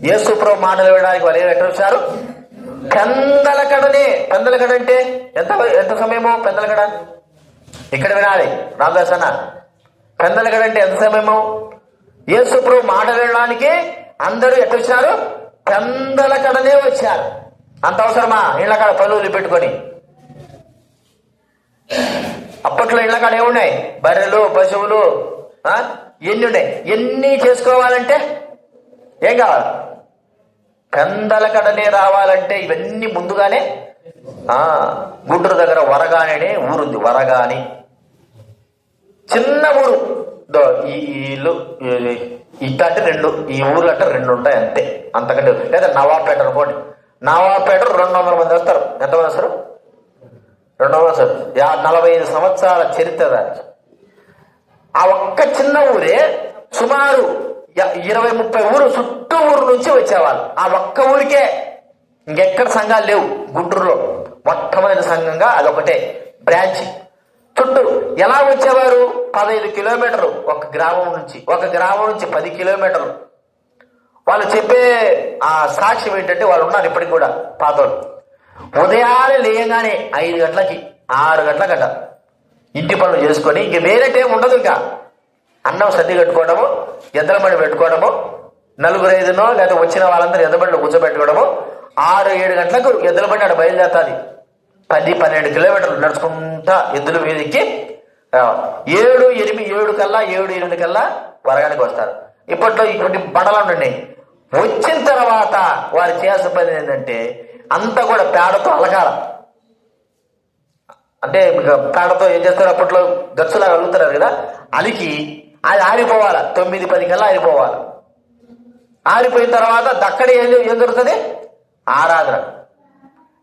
యేసు ప్రభు మాటలు వినడానికి వాళ్ళు ఎట్టు వచ్చారు? పెందల కడనే. పెందల కడ అంటే ఎంత సమయమో? పెందల కడ ఇక్కడ వినాలి. రామదాస్ అన్న, పెందల కడ అంటే ఎంత సమయమో? యేసు ప్రభు మాటలు వినడానికి అందరూ ఎట్టు వచ్చారు? పెందల కడనే వచ్చారు. అంత అవసరమా ఇళ్ళ కాడ పనులు పెట్టుకొని? అప్పట్లో ఇళ్ళ కాడ ఏమున్నాయి? బర్రెలు, పశువులు ఎన్ని ఉన్నాయి. ఎన్ని చేసుకోవాలంటే ఏం కావాలి? పెందల కడనే రావాలంటే ఇవన్నీ ముందుగానే. గుంటూరు దగ్గర వరగాని అనే ఊరుంది. వరగాని చిన్న ఊరు. ఈ ఇల్లు ఇట్ట అంటే 2, ఈ ఊర్లు అంటే 2 ఉంటాయి అంతే, అంతకంటే. లేదా నవాపేట అనుకోండి, నవాపేట 200 మంది వస్తారు. ఎంతమంది వస్తారు? 200 వస్తారు. 45 సంవత్సరాల చరిత్ర దానికి. ఆ ఒక్క చిన్న ఊరే సుమారు 20-30 ఊరు చుట్టూ ఊరు నుంచి వచ్చేవాళ్ళు. ఆ ఒక్క ఊరికే, ఇంకెక్కడ సంఘాలు లేవు గుంటూరులో. మొట్టమొదటి సంఘంగా అదొకటే బ్రాంచ్. చుట్టూ ఎలా వచ్చేవారు? 15 కిలోమీటర్లు ఒక గ్రామం నుంచి 10 కిలోమీటర్లు. వాళ్ళు చెప్పే ఆ సాక్ష్యం ఏంటంటే, వాళ్ళు ఉన్నారు ఇప్పటికి కూడా పాతోళ్ళు. ఉదయాన్నే లేయగానే 5 గంటలకి 6 గంటలకట ఇంటి పనులు చేసుకొని, ఇంక వేరే టైం ఉండదు. ఇంకా అన్నం సర్ది కట్టుకోవడము, ఎద్దుల బండి పెట్టుకోవడము, 4-5నో లేదా వచ్చిన వాళ్ళందరూ ఎద్దుల బండిలో కూర్చోబెట్టుకోవడము. 6-7 గంటలకు ఎద్దుల బండి అక్కడ బయలుదేరుతుంది. 10-12 కిలోమీటర్లు నడుచుకుంటా ఎద్దుల మీదకి 7-8 కల్లా వరగానికి వస్తారు. ఇప్పట్లో ఇటువంటి బండలు ఉన్నాయి. వచ్చిన తర్వాత వారు చేయాల్సిన పని ఏంటంటే, అంతా కూడా పేడతో అలకాల. అంటే పేడతో ఏం చేస్తారు, అప్పట్లో గచ్చులాగా అలుగుతున్నారు కదా, అలికి అది ఆరిపోవాలి. 9-10 కల్లా ఆరిపోవాలి. ఆరిపోయిన తర్వాత దక్కడి ఏం దొరుకుతుంది? ఆరాధన.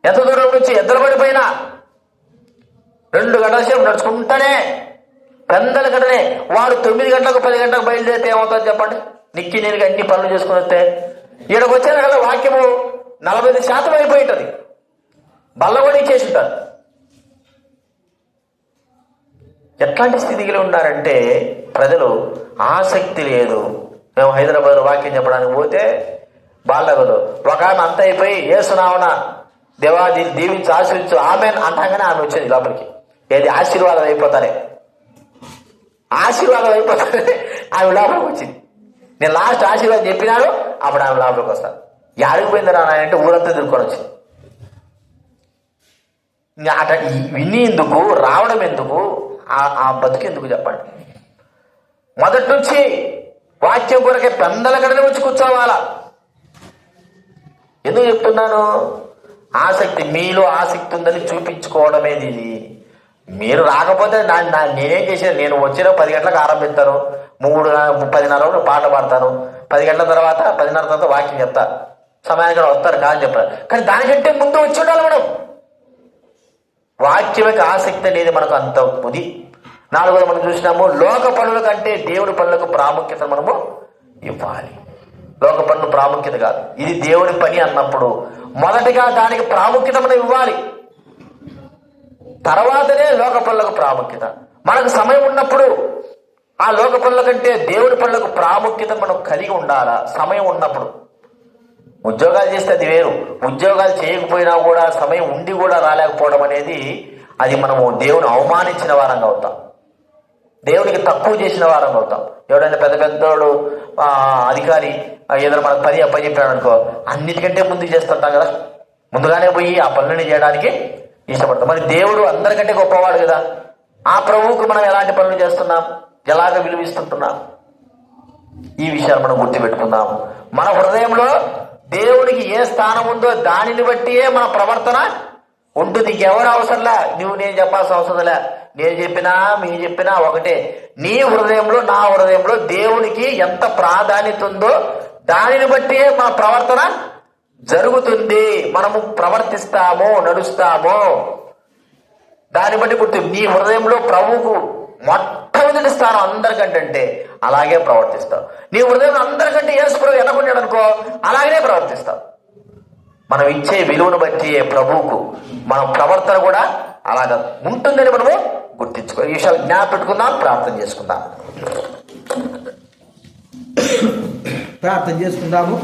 ఎంత దూరం నుంచి? ఎద్దరు పడిపోయినా 2 గంటల సేపు నడుచుకుంటానే పెందల గంటనే. వారు 9 గంటలకు 10 గంటలకు బయలుదేరితే ఏమవుతుంది చెప్పండి? నిక్కి నేను అన్ని పనులు చేసుకుని వస్తే ఈడకు వచ్చాక కదా వాక్యము 40% అయిపోయి ఉంటుంది. బల్ల కూడా ఇచ్చేసి ఉంటారు. ఎట్లాంటి స్థితిలో ఉన్నారంటే, ప్రజలు ఆసక్తి లేదు. మేము హైదరాబాద్ వాక్యం చెప్పడానికి పోతే బాలగదు ఒక ఆమె అంత అయిపోయి ఏసునామన దేవా దీవించి ఆశీర్వించు ఆమె అంటాగానే ఆమె వచ్చేది లోపలికి. ఏది ఆశీర్వాదం అయిపోతారే ఆమె లోపలికి వచ్చింది. నేను లాస్ట్ ఆశీర్వాదం చెప్పినాను, అప్పుడు ఆమె లోపలికి వస్తాను. యాడికి పోయిందిరా అంటే ఊరంతా తిరుక్కొని వచ్చింది. ఇంకా అట విని ఎందుకు, రావడం ఎందుకు, ఆ బతుకెందుకు చెప్పండి? మొదటి నుంచి వాక్యం కొరకే పెందల గడని వచ్చి కూర్చోవాలా. ఎందుకు చెప్తున్నాను? ఆసక్తి, మీలో ఆసక్తి ఉందని చూపించుకోవడమేది ఇది. మీరు రాకపోతే నేనేం చేశాను? నేను వచ్చిన 10 గంటలకు ఆరంభిస్తాను, 3:10 పాట పాడతాను, 10 గంటల తర్వాత 10:30 తర్వాత వాక్యం చెప్తా, సమయానికి వస్తారు కాదని చెప్పారు. కానీ దానికంటే ముందు వచ్చి ఉండాలి మనం. వాక్యమే ఆసక్తి అనేది మనకు అంత ఉంది. 4వది మనం చూసినాము, లోక పనుల కంటే దేవుడి పనులకు ప్రాముఖ్యత మనము ఇవ్వాలి. లోక పనులు ప్రాముఖ్యత కాదు, ఇది దేవుడి పని అన్నప్పుడు మొదటిగా దానికి ప్రాముఖ్యత మనం ఇవ్వాలి. తర్వాతనే లోక పనులకు ప్రాముఖ్యత. మనకు సమయం ఉన్నప్పుడు ఆ లోక పనుల కంటే దేవుడి పనులకు ప్రాముఖ్యత మనం కలిగి ఉండాలా. సమయం ఉన్నప్పుడు ఉద్యోగాలు చేస్తే అది వేరు. ఉద్యోగాలు చేయకపోయినా కూడా సమయం ఉండి కూడా రాలేకపోవడం అనేది, అది మనము దేవుని అవమానించిన వారంగా అవుతాం, దేవునికి తక్కువ చేసిన వారంగా అవుతాం. ఎవడైనా పెద్దోడు అధికారి ఏదైనా మనకు పని అప్పచెప్పాడు అనుకో, అన్నిటికంటే ముందుకు చేస్తుంటాం కదా, ముందుగానే పోయి ఆ పనులని చేయడానికి ఇష్టపడతాం. మరి దేవుడు అందరికంటే గొప్పవాడు కదా. ఆ ప్రభువుకు మనం ఎలాంటి పనులు చేస్తున్నాం, ఎలాగ విలువిస్తుంటున్నాం, ఈ విషయాలు మనం గుర్తుపెట్టుకుందాం. మన హృదయంలో దేవుడికి ఏ స్థానం ఉందో దానిని బట్టియే మన ప్రవర్తన ఉంటుంది. ఇంకెవరు అవసరంలా, నువ్వు నేను చెప్పాల్సిన అవసరంలే. నేను చెప్పినా మీ చెప్పినా ఒకటే. నీ హృదయంలో నా హృదయంలో దేవునికి ఎంత ప్రాధాన్యత ఉందో దానిని బట్టియే మన ప్రవర్తన జరుగుతుంది. మనము ప్రవర్తిస్తాము, నడుస్తాము, దాన్ని బట్టి గుర్తు. నీ హృదయంలో ప్రభువుకు మొట్టమొదటి స్థానం అందరికంటే అలాగే ప్రవర్తిస్తావు. నీ హృదయంలో అందరికంటే యేసు ప్రభు ఎన్నుకున్నాడు అనుకో, అలాగనే ప్రవర్తిస్తావు. మనం ఇచ్చే విలువను బట్టి ప్రభువుకు మన ప్రవర్తన కూడా అలాగ ఉంటుందని మనము గుర్తించుకో. ఈ విషయాలు జ్ఞాపకం పెట్టుకుందాం, ప్రార్థన చేసుకుందాం. ప్రార్థన చేసుకుందాము.